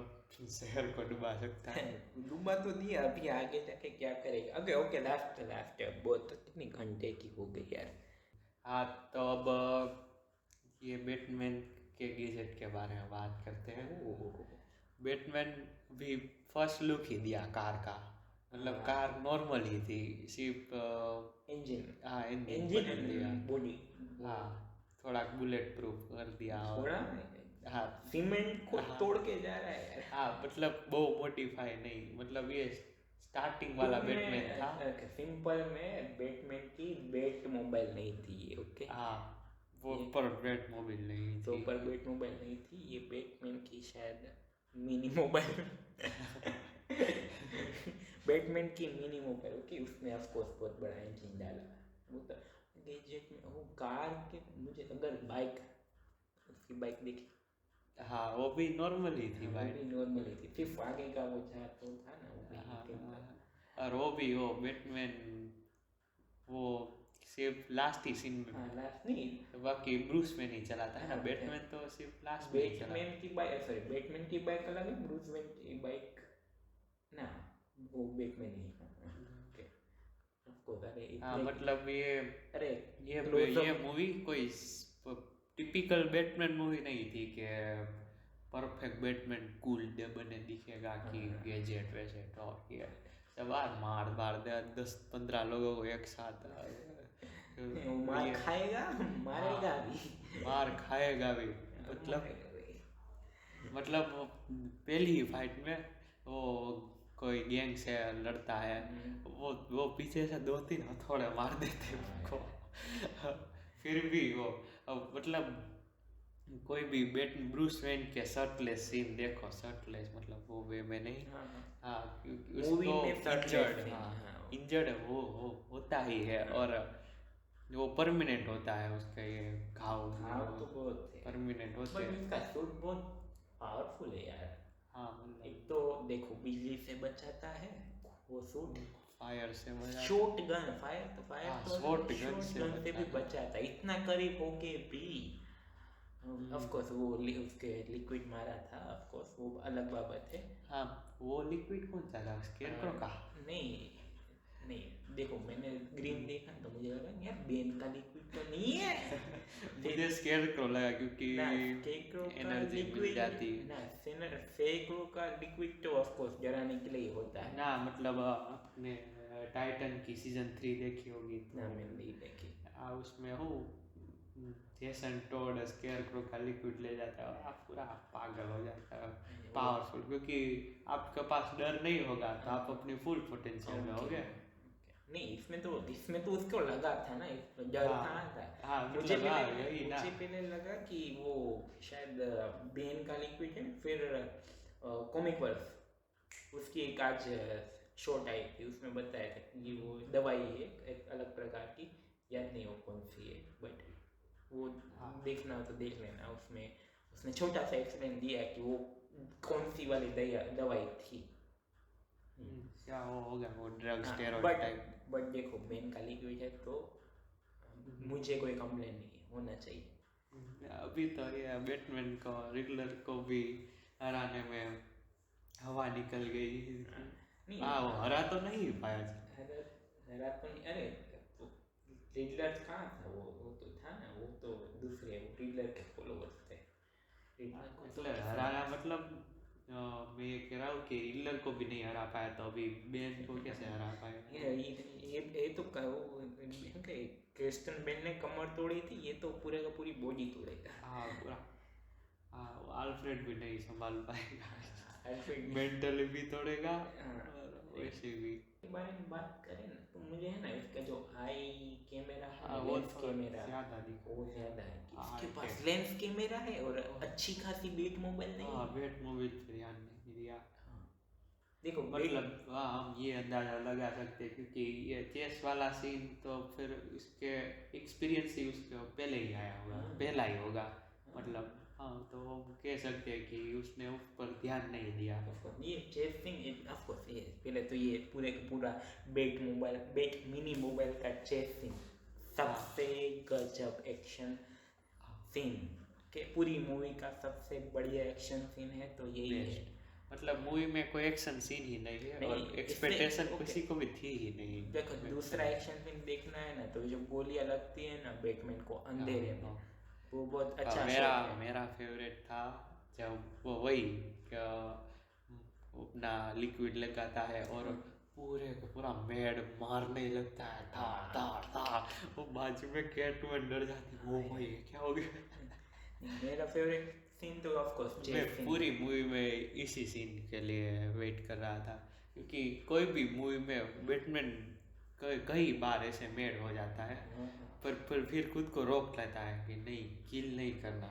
शहर को डुबा सकता है।
डूबा तो दिया, अभी आगे जाके क्या करेगा। ओके लास्ट बहुत कितनी घंटे की हो गई यार।
हाँ, तो अब ये बैटमैन के गैजेट के बारे में बात करते हैं। बैटमैन भी फर्स्ट लुक ही दिया कार का, मतलब कार नॉर्मल ही थी, सिर्फ
इंजन,
हाँ इंजन
इंजन
बदल दिया,
बॉडी,
हाँ थोड़ा बुलेट प्रूफ कर दिया,
थोड़ा
हाँ
सीमेंट को तोड़ के जा रहा है यार।
हाँ, मतलब वो मॉडिफाई नहीं, मतलब ये स्टार्टिंग वाला बैटमैन था।
सिंपल में बैटमैन की बैट मोबाइल नहीं थी ये, ओके।
हाँ, वो पर बैट मोबाइल नहीं
तो
थी,
पर बैट मोबाइल नहीं थी, ये बैटमैन की शायद मिनी मोबाइल। बैटमैन की मिनी मोबाइल, ओके, उसने ऑफ कोर्स बहुत बड़ा इंजन डाला। वो तो गैजेट में वो कार के, मुझे अगर बाइक, उसकी बाइक देखी,
हाँ वो भी नॉर्मल ही थी भाई,
नॉर्मल ही थी, सिर्फ आगे का वो तो था ना वो भी
और वो भी वो बैटमैन वो सिर्फ लास्ट ही सीन में,
लास्ट नहीं,
बाकी ब्रूस में नहीं चलाता है ना, बैटमैन तो सिर्फ लास्ट में चला।
बैटमैन की बाइक, सॉरी बैटमैन की बाइक अलग है, ब्रूस वेन की बाइक ना, वो Batman he okay of course. अरे
हाँ, मतलब
अरे
ये मूवी कोई टिपिकल बैटमैन मूवी नहीं थी कि परफेक्ट बैटमैन कूल डे बने दिखेगा कि गैजेट वैजेट और ये सब मार दे 10-15 लोगों को एक साथ,
मार खाएगा, मारेगा भी,
मार खाएगा भी, मतलब पहली ही फाइट में वो कोई गैंग से लड़ता है, वो पीछे से 2-3 हथौड़े मार देते उनको। फिर भी वो मतलब कोई भी ब्रूस वेन के शर्टलेस सीन देखो, शर्टलेस मतलब वो वे में नहीं, हाँ क्योंकि उसको इंजर्ड है, वो होता ही है, और वो परमानेंट होता है उसका ये घाव
तो बहुत
परमानेंट होते हैं।
इसका सूट बहुत पावरफुल है यार।
हाँ,
एक तो देखो बिजली से बचाता है वो सूट,
फायर से
शॉट गन, फायर तो
शॉट गन
से भी बचाता है, इतना करीब होके भी। ऑफ कोर्स वो उसके लिक्विड मारा था, ऑफ कोर्स वो अलग बात है।
हाँ, वो लिक्विड कौन सा था, स्केरक्रो का?
नहीं देखो मैंने ग्रीन देखा तो मुझे लगा यार बेन का लिक्विड तो नहीं है।
मुझे स्केरक्रो लगा क्योंकि एनर्जी मिल जाती
ना, स्केरक्रो का लिक्विड तो ऑफ कोर्स डराने के लिए होता है
ना, मतलब अपने टाइटन की सीजन 3 देखी होगी
ना, मैंने नहीं देखी।
उसमें हो जेसन टोड स्केरक्रो का लिक्विड ले जाता है और आप पूरा पागल हो जाता है, पावरफुल, क्योंकि आपके पास डर नहीं होगा तो आप अपनी फुल पोटेंशियल में होगे।
नहीं, इसमें तो उसको लगा था ना, डर
हाँ
था।
हाँ,
मुझे
मतलब हाँ
पहले
यही ना।
मुझे पहले लगा कि वो शायद बेन का लिक्विड है, फिर कॉमिक वर्स उसकी एक आज शॉट आई थी, उसमें बताया था कि वो दवाई है एक अलग प्रकार की, याद नहीं वो कौन सी है, बट वो
हाँ
देखना हो तो देख लेना। उसमें उसने छोटा सा एक्सप्लेन दिया कि वो कौन सी वाली दवाई थी।
क्या वो हो गया वो ड्रग
हाँ,
स्टेरॉइड टाइप।
बट देखो बेन का लिक्विड है तो मुझे कोई कंप्लेन नहीं होना चाहिए।
अभी तो ये बैटमैन को रिडलर को भी हराने में हवा निकल गई।
नहीं,
हाँ वो हरा तो नहीं पाया।
हरा हरा तो नहीं, अरे तो रिडलर कहाँ था, वो तो था ना, वो तो दूसरे वो रिडलर के फॉलोवर्स थे। रिडलर को तो
मतलब हराना मतलब मैं ये कह रहा हूँ कि हिटलर को भी नहीं हरा पाया तो अभी बेन को कैसे हरा पाएगा।
ये तो क्रिस्टन बेन ने कमर तोड़ी थी, ये तो पूरे का पूरी बॉडी तोड़ेगा।
हाँ पूरा। हाँ वो अल्फ्रेड भी नहीं संभाल पाएगा,
अल्फ्रेड
मेंटली भी तोड़ेगा
हाँ,
और वैसे भी।
के बारे में बात करें ना तो मुझे है ना इसका जो आई कैमरा है,
हाँ वो
लेंस कैमरा
ज़्यादा दिखा।
वो ज़्यादा है कि
हाँ,
इसके पास
टेक।
लेंस कैमरा है और अच्छी खासी बीट मोबाइल नहीं
हाँ
है।
बैट मोबाइल पे ध्यान नहीं दिया।
हाँ, देखो
मतलब हाँ हम ये अंदाजा लगा सकते हैं क्योंकि ये चेस वाला सीन तो फिर इसके एक्सपीरियंस ही उसके पहले ही आया होगा, पहला ही होगा मतलब। हाँ तो हम कह सकते हैं कि उसने उस पर ध्यान नहीं दिया।
ये चेसिंग ऑफ कोर्स ये पहले तो ये पूरे का पूरा बेट मिनी मोबाइल का चेसिंग सबसे गजब एक्शन सीन के पूरी मूवी का सबसे बढ़िया एक्शन सीन है तो यही है।
मतलब मूवी में कोई एक्शन सीन ही नहीं है और
नहीं,
एक्सपेक्टेशन
इससे-
किसी को भी थी ही नहीं।
देखो दूसरा एक्शन सीन देखना है ना तो जो गोलियां लगती है ना बैटमैन को अंधेरे में, वो बहुत अच्छा
मेरा
shot है।
मेरा फेवरेट था जब वो वही क्या अपना लिक्विड लगाता है और पूरे को पूरा मेड मारने लगता है था था था। वो बाजू में कैटमैन डर जाती है, वो भाई क्या हो गया।
मेरा फेवरेट सीन तो ऑफ कोर्स
मैं
चेस सीन।
पूरी मूवी में इसी सीन के लिए वेट कर रहा था क्योंकि कोई भी मूवी में बैटमैन कई बार ऐसे मेड हो जाता है पर फिर खुद को रोक लेता है कि नहीं किल नहीं करना।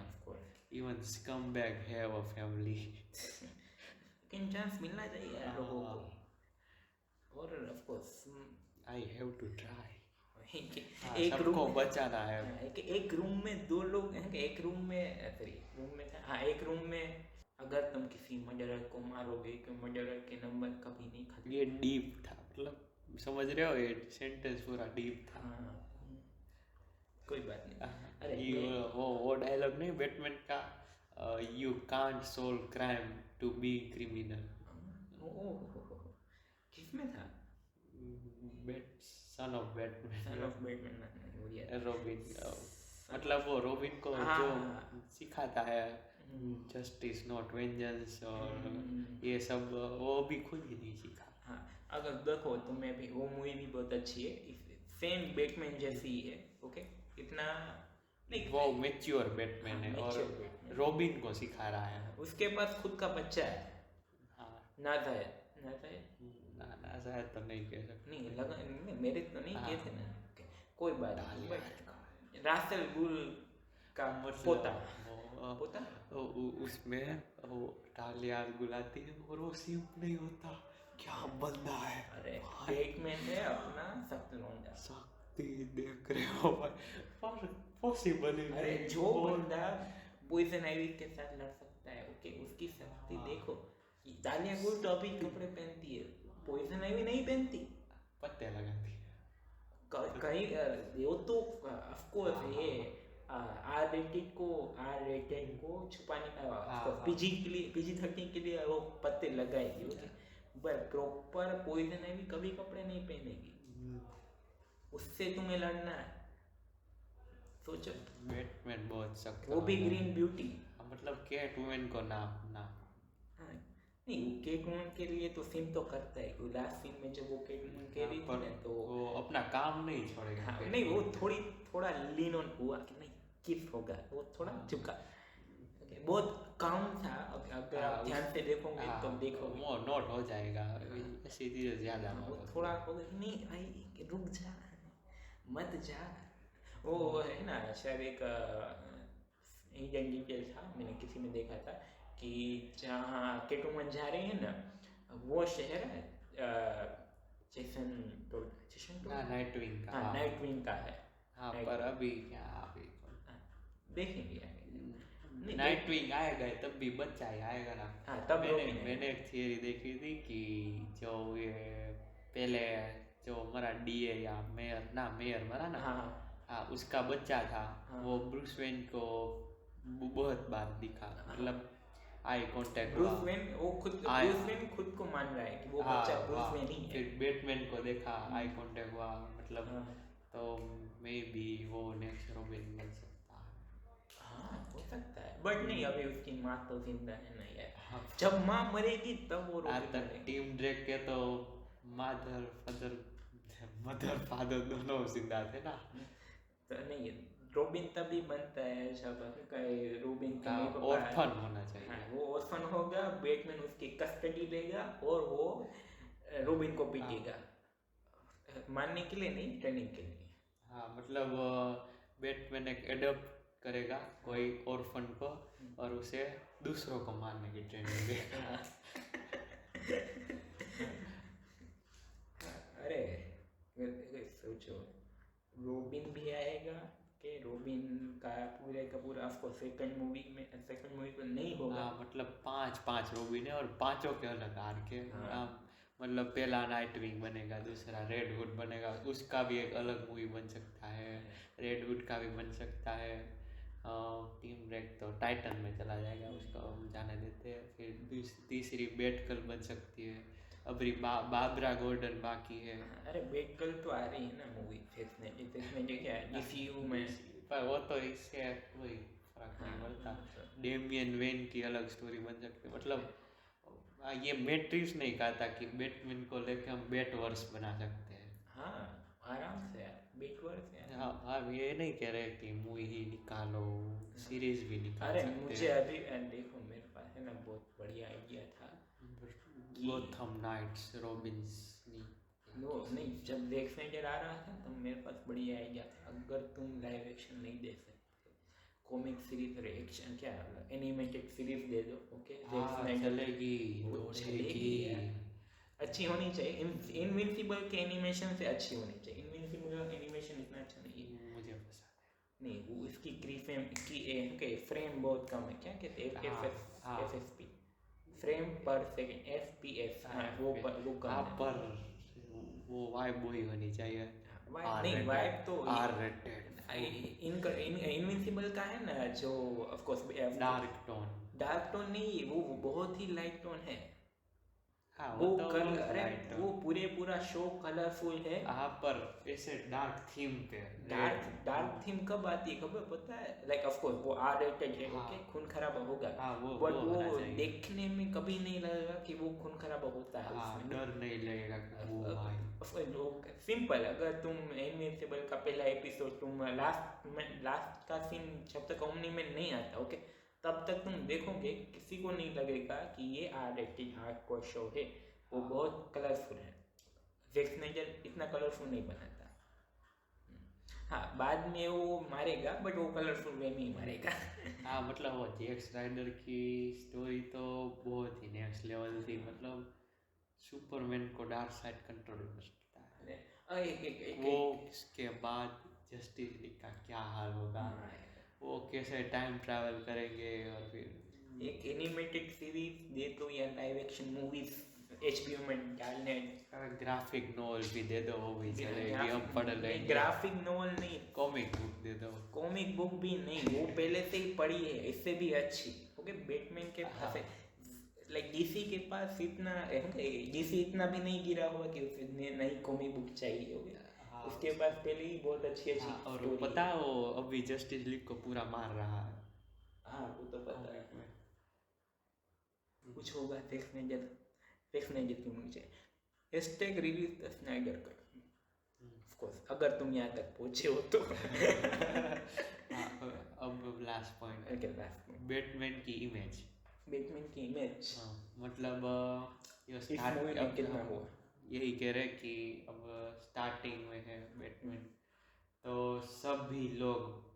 इवन स्कम बैग है वो फैमिली।
लेकिन चांस मिलना चाहिए यार लोगों को। और of course
I have to try.
एक
सबको
रूम
बचाना है।
एक रूम में दो लोग हैं, एक रूम में सॉरी रूम में था, हाँ एक रूम में अगर तुम किसी मर्डरर को मारोगे कि मर्डरर के नंबर कभी नहीं खत्म।
ये डीप था मतलब समझ रहे हो ये सेंटेंस पूरा डीप था।
हाँ कोई बात नहीं। अरे
वो डायलॉग नहीं बैटमैन का, you can't solve crime to be criminal.
किसमें था?
Son of Batman.
Son of Batman
Robin मतलब वो रॉबिन को जो सिखाता है जस्टिस नॉट वेंजेंस और ये सब वो भी खुद ही नहीं सीखा।
हाँ अगर देखो तुम्हें भी वो मूवी भी बहुत अच्छी है, सेम बैटमैन जैसी ही है। ओके इतना नहीं,
वो मैच्योर बैटमैन है और रॉबिन को सिखा रहा है।
उसके पास खुद का बच्चा है।
हाँ
नाजायज
ना शायद तो नहीं कह सकते।
नहीं लगा नहीं, मेरे तो नहीं
हाँ।
कहते ना। कोई बात नहीं। रासेल गुल का पोता
उसमें वो टालिया गुलाती है और वो सिर्फ नहीं होता, क्या बंदा है।
अरे बैटमैन है अपना सख्त लौंडा।
शक्ति देख रहे हो भाई पर पॉसिबल ही
अरे
नहीं।
जो बंदा पॉइजन आइवी के साथ लड़ सकता है, ओके उसकी शक्ति देखो। तालिया गुल तो अभी कपड़े पहनती है, पॉइजन आइवी नहीं पहनती,
पत्ते लगाती है।
कहीं वो तो ऑफ कोर्स ये आर रेटेड को छुपाने का PG-13 के लिए वो पत्ते लगाएगी, ओके पर प्रॉपर पॉइजन आइवी कभी कपड़े नहीं पहनेगी। उससे तुम्हें लड़ना है, सोचो।
बैटमैन बहुत सख्त,
वो भी ग्रीन ब्यूटी,
मतलब कैटवुमन को ना
नहीं कैटवुमन के लिए तो सीन तो करता है। लास्ट सीन में जब वो कैटवुमन कह रही थी ना तो
वो अपना काम नहीं छोड़ेगा।
हाँ, नहीं वो थोड़ा लीन ऑन हुआ कि नहीं किस होगा, वो थोड़ा झुका, बहुत काम था। अगर आप ध्यान से से देखोगे तो देखोगे।
वो नोट हो जाएगा, ऐसी चीज़ें ज़्यादा
वो
नोट होती
थोड़ा
है।
होगा कि नहीं भाई रुक जा, मत जा। वो है ना, शायद एक इंडियन डिटेल था, मैंने किसी में देखा था कि जहाँ केटूमन जा रहे हैं ना, वो शहर है चेसन चेसन
हाँ, नाइट विंग का,
हाँ नाइट विंग का है।
हाँ,
Night
पर
Wing।
अभी क्या, अभी
हाँ, देखेंगे आगे। नहीं
नाइट विंग आएगा तब भी बच्चा ही आएगा ना।
हाँ तब रॉबिन है।
मैंने एक थियरी देखी थी कि जो ये पहले जो हमारा डीए या मेयर मरा ना,
हाँ
हाँ, उसका बच्चा था,
हाँ।
वो ब्रूस वेन को बहुत बार दिखा,
हाँ।
मतलब आई कांटेक्ट
ब्रूस
हुआ।
वेन वो खुद
आया।
ब्रूस वेन खुद को मान रहा है कि वो
हाँ,
बच्चा ब्रूस
हाँ,
वेन ही है।
फिर बैटमैन को देखा, आई कांटेक्ट हुआ, मतलब
हाँ
तो मे बी वो नेक्स्ट रॉबिन बन सकता है।
हाँ हो सकता है, बट नहीं अभी उसकी माँ तो जिंदा है ना यार।
हाँ,
जब माँ मरेगी तब वो रॉबिन
तक
बनेगा।
टीम ड्रेक के तो मदर फादर दोनों जिंदा थे ना।
तो नहीं रॉबिन तभी बनता है जब रॉबिन के
हाँ,
मम्मी पापा,
ऑर्फन होना चाहिए।
हाँ वो ऑर्फन होगा, बैटमैन उसकी कस्टडी लेगा और वो रॉबिन को पीटेगा, मारने के लिए नहीं, ट्रेनिंग के लिए।
हाँ, मतलब बैटमैन एक एडॉप्ट करेगा कोई ऑर्फन को और उसे दूसरों को मारने की ट्रेनिंग देगा।
अरे सोचो, रॉबिन भी आएगा कि रॉबिन का पूरा आपको सेकंड मूवी तो नहीं होगा।
हाँ, मतलब 5 रॉबिन है और पांचों के अलग आर्क के।
हाँ।
मतलब पहला नाइट विंग बनेगा, दूसरा रेड हुड बनेगा, उसका भी एक अलग मूवी बन सकता है, रेड हुड का भी बन सकता है। टीम ब्रेक तो टाइटन में चला जाएगा, उसको हम जाने देते हैं। फिर तीसरी बैटगर्ल बन सकती है, अभी बाबरा गॉर्डन बाकी है।
अरे बैटगर्ल तो आ रही है ना मूवी, इसमें जो क्या है डीसीयू में,
पर वो तो इससे कोई फर्क नहीं पड़ता। डेमियन वेन की अलग स्टोरी बन सकती है, मतलब ये मैट्रिक्स नहीं कहता कि बैटमैन को लेके हम बैटवर्स बना सकते हैं।
हाँ आराम से यार बैटवर्स यार।
हाँ, आप ये नहीं कह रहे कि मूवी ही निकालो, सीरीज भी निकाल
अरे
सकते
मुझे
हैं।
अभी देखो मेरे पास है ना बहुत बढ़िया आइडिया था।
गोथम नाइट्स, रॉबिन्स
नो नहीं, जब देख स्नाइडर आ रहा था तब मेरे पास बढ़िया आइडिया था। अगर तुम लाइव एक्शन नहीं दे सकते, कॉमिक सीरीज और एक्शन क्या एनिमेटेड सीरीज दे दो, ओके
चलेगी,
वो
चलेगी।
अच्छी होनी चाहिए। इनविंसिबल के एनिमेशन से अच्छी होनी चाहिए। इनविंसिबल का एनिमेशन इतना अच्छा नहीं है,
मुझे पसंद
नहीं वो इसकी फ्रेम बहुत कम है, क्या कहते हैं एफएसपी, फ्रेम पर सेकंड एफपीएस, वो कम
है।
है।
पर वो वाइब वही होनी चाहिए,
नहीं वाइब तो
आर रेटेड।
इनविंसिबल का है ना जो ऑफ कोर्स डार्क टोन नहीं, वो बहुत ही लाइट टोन है।
हाँ,
वो
तो
अरे वो पूरा शो कलरफुल है।
हाँ, पर ऐसे डार्क थीम पे।
डार्क थीम कब आती है खबर पता है, लाइक ऑफ कोर्स वो आर रेटेड है,
हाँ।
ओके खून खराबा होगा,
हाँ,
बट वो
होना चाहिए।
देखने में कभी नहीं लगेगा कि वो खून खराबा होता है।
हाँ, डर नहीं लगेगा कि वो भाई।
सिंपल, अगर तुम इनविंसिबल का पहला एपिसोड तुम लास्ट का सीन जब तक ओमनी में नहीं आता, ओके तब तक तुम देखोगे, किसी को नहीं लगेगा कि ये आर रेटेड हार्डकोर शो है। वो बहुत कलरफुल है। जैक स्नाइडर इतना कलरफुल नहीं बनाता। हाँ बाद में वो मारेगा, बट वो कलरफुल वे में ही मारेगा।
हाँ, मतलब वो जैक स्नाइडर की स्टोरी तो बहुत ही नेक्स्ट लेवल थी, मतलब सुपरमैन को डार्क साइड कंट्रोल कर सकता है। वो इसके बाद जस्टिस लीग का क्या हाल होगा, वो कैसे टाइम ट्रैवल करेंगे, और फिर
एक एनिमेटेड सीरीज दे दो या लाइव एक्शन मूवीज HBO में डालने।
ग्राफिक नॉवल भी दे दो, वो भी चलेगी, हम पढ़ लेंगे।
ग्राफिक नॉवल नहीं,
कॉमिक बुक दे दो।
कॉमिक बुक भी नहीं, वो पहले से ही पढ़ी है, इससे भी अच्छी, ओके बैटमैन के पास है, लाइक डीसी के पास इतना डीसी इतना भी नहीं गिरा हुआ कि उसे नई कॉमिक बुक चाहिए हो गया।
हाँ,
उसके पास पहले ही बहुत अच्छी
और वो पता है वो अभी जस्टिस लीग को पूरा मार रहा है।
हाँ वो तो पता है, कुछ होगा देखने जितनी मुझे #release the Snyder Cut, of course अगर तुम यहाँ तक पहुँचे हो तो।
अब last point,
Okay, last point.
Batman की इमेज।
बैटमैन की इमेज
हाँ मतलब ये
इस
स्टार्ट
मूवी में कितना हुआ?
यही कह रहे कि अब स्टार्टिंग में है बैटमैन, तो सभी लोग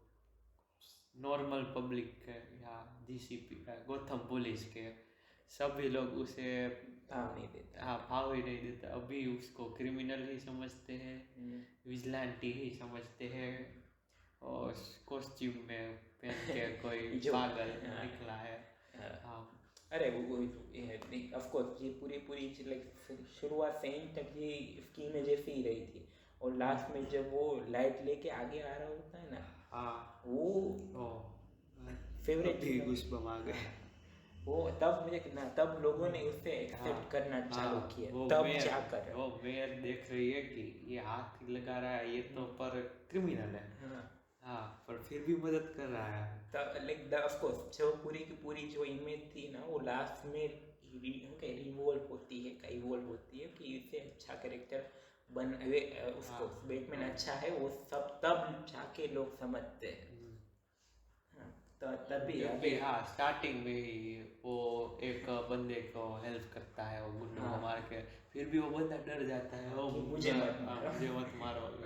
नॉर्मल पब्लिक के या जीसीपी गोथम पुलिस के सभी लोग उसे
भाव नहीं देता।
हाँ भाव ही नहीं देता, अभी उसको क्रिमिनल ही समझते हैं,
हम्म,
विजिलेंटी ही समझते हैं, और कॉस्ट्यूम में पहन के कोई
जो
पागल
हाँ,
निकला है।
हाँ।
हाँ
अरे वो ऑफ कोर्स ये पूरी लाइक शुरुआत से एंड तक ये इसकी इमेज ऐसी ही रही थी, और लास्ट में जब वो लाइट लेके आगे आ रहा होता है ना,
हाँ
वो
ओ
फेवरेट
अभी घुसपम आ गए।
वो तब मुझे ना तब लोगों ने उसे
हाँ,
एक्सेप्ट करना चालू
हाँ,
किया,
वो
तब
मेयर
जाकर
वो मेयर देख रही है कि ये हाथ ही लगा रहा है, ये तो पर क्रिमिनल है।
हाँ,
हाँ पर फिर भी मदद कर रहा है।
तब लाइक ऑफ कोर्स जो पूरी की पूरी जो इमेज थी ना, वो लास्ट में रिवॉल्व होती है, कई इवॉल्व होती है कि इससे अच्छा कैरेक्टर बन उसको
हाँ,
बैटमैन अच्छा है, वो सब तब जाके लोग समझते हैं। हाँ, तो तभी
क्योंकि
अभी
हाँ स्टार्टिंग में ही वो एक बंदे को हेल्प करता है, वो गुंडों को
हाँ,
मार के, फिर भी वो बंदा डर जाता है, वो
कि मुझे मत
हाँ,
मारो।
मुझे मत मारो।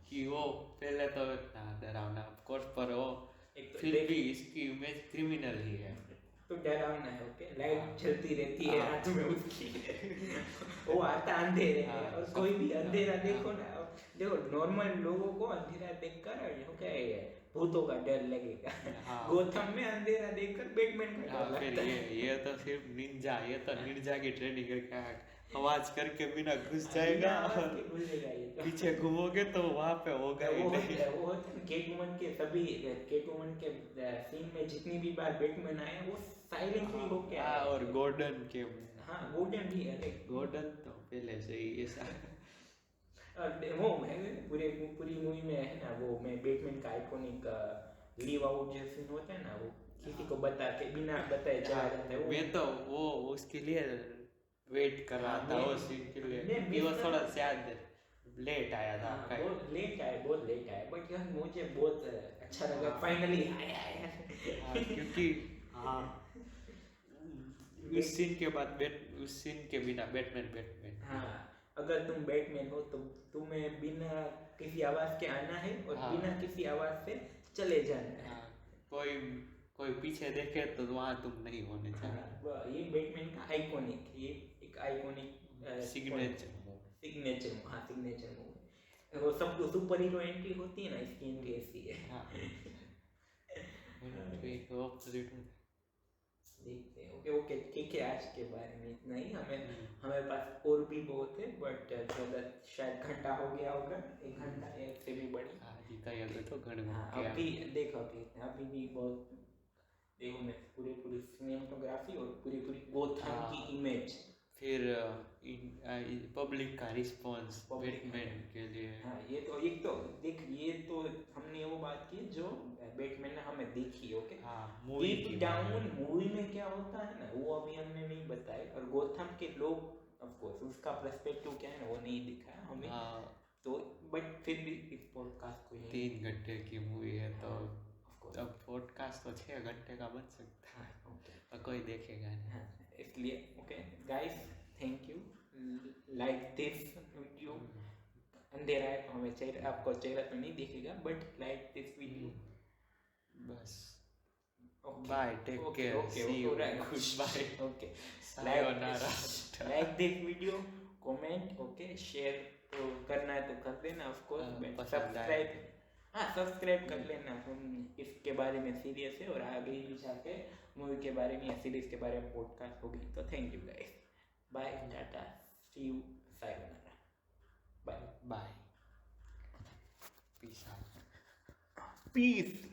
कि वो पहले तो इतना डरावना ऑफ कोर्स, पर वो
एक तो
फिर
देख
भी इसकी इमेज क्रिमिनल ही है।
तो डरावना है, ओके, लाइट
हाँ।
जलती रहती है
हाँ।
हाथ में उसकी वो आता अंधेरे में,
हाँ,
और
सब-
कोई भी अंधेरा
हाँ,
देखो ना, अब देखो नॉर्मल लोगों को अंधेरा देखकर क्या है, भूतों का डर लगेगा।
हाँ।
गोथम में अंधेरा देखकर बैटमैन का
हाँ
डर
फिर
लगता है।
ये तो सिर्फ निंजा, ये तो निंजा की ट्रेनिंग करके आवाज करके बिना घुस
बिना
जाएगा,
आवाज के भूलेगा ये तो।
पीछे घूमोगे तो वहां पे होगा ही
वो
नहीं।
वो होता है केटवुमन के सभी केटवुमन के सीन में जितनी भी बार बैटमैन आया वो साइलेंटली होके
हाँ,
आया।
और गॉर्डन के
हाँ, गोल्डन भी है लाइक
गॉर्डन तो पहले से ही ऐसा।
वो है पूरी मूवी में है ना, वो मैं बैटमैन का आइकॉनिक लीव आउट जो सीन होता है ना, वो किसी को बता के बिना बताए चला जाता है, वो
मैं तो वो उसके लिए वेट कर रहा
हाँ,
था,
मैं-
वो सीन के लिए,
मैं
कि वो
miss
थोड़ा
कर-
शायद लेट आया था।
हाँ, बहुत लेट आया, बट यार मुझे बहुत अच्छा लगा,
हाँ।
फाइनली आया यार।
हाँ, क्योंकि हाँ उस सीन के बाद उस सीन के बिना बैटमैन
हाँ, अगर तुम बैटमैन हो तो तुम्हें बिना किसी आवाज के आना है, और
हाँ।
बिना किसी आवाज से चले जाना है।
हाँ, कोई कोई पीछे देखे तो वहां तुम नहीं होने चाहिए।
हाँ, ये बैटमैन का आइकॉनिक, ये एक आइकॉनिक
सिग्नेचर
सिग्नेचर मूव। वो सब सुपर हीरो एंट्री होती है ना, इसकी एंट्री ऐसी है।
हाँ
देखते हैं, ओके ठीक है, आज के बारे में इतना ही। हमारे पास और भी बहुत है, बट ज़्यादा शायद घंटा हो गया होगा, 1 घंटा या से भी बड़ी।
तो घण
हाँ, अभी देखो अभी भी बहुत देखो, मैं पूरी सिनेमाटोग्राफी और पूरी गोथम
हाँ।
की इमेज,
फिर पब्लिक का रिस्पॉन्स
Public
बैटमैन के लिए।
हाँ, ये तो एक तो देख, ये तो हमने वो बात की जो बैटमैन ने हमें देखी, ओके।
हाँ मूवी
डीप
की
डाउन मूवी में क्या होता है ना, वो अभी हमने नहीं बताया, और गोथम के लोग ऑफ कोर्स उसका पर्सपेक्टिव क्या है ना, वो नहीं दिखाया हमें।
हाँ
तो बट फिर भी इस पॉडकास्ट को
3 घंटे की मूवी है, तो
ऑफ कोर्स
अब पॉडकास्ट तो 6 घंटे का बन सकता है,
हाँ, ओके,
और कोई देखेगा नहीं।
हाँ, इसलिए okay guys, thank you, like this video. अंधेरा है तो हमें चेहरा, आपको चेहरा तो नहीं दिखेगा, बट लाइक दिस वीडियो।
बस
Okay.
Bye, take
Okay,
care,
okay,
see you,
alright.
Goodbye,
Okay.
Sayonara.
Like this video, comment, okay, share तो करना है तो कर देना, of course,
हाँ,
but
पसंद आए।
subscribe, हाँ सब्सक्राइब कर लेना। हम इसके बारे में सीरियस है, और आगे भी जाके मूवी के बारे में या सीरीज के बारे में पॉडकास्ट होगी। तो thank you guys, bye, tata, see you, sayonara, bye,
bye, peace out.
Piece.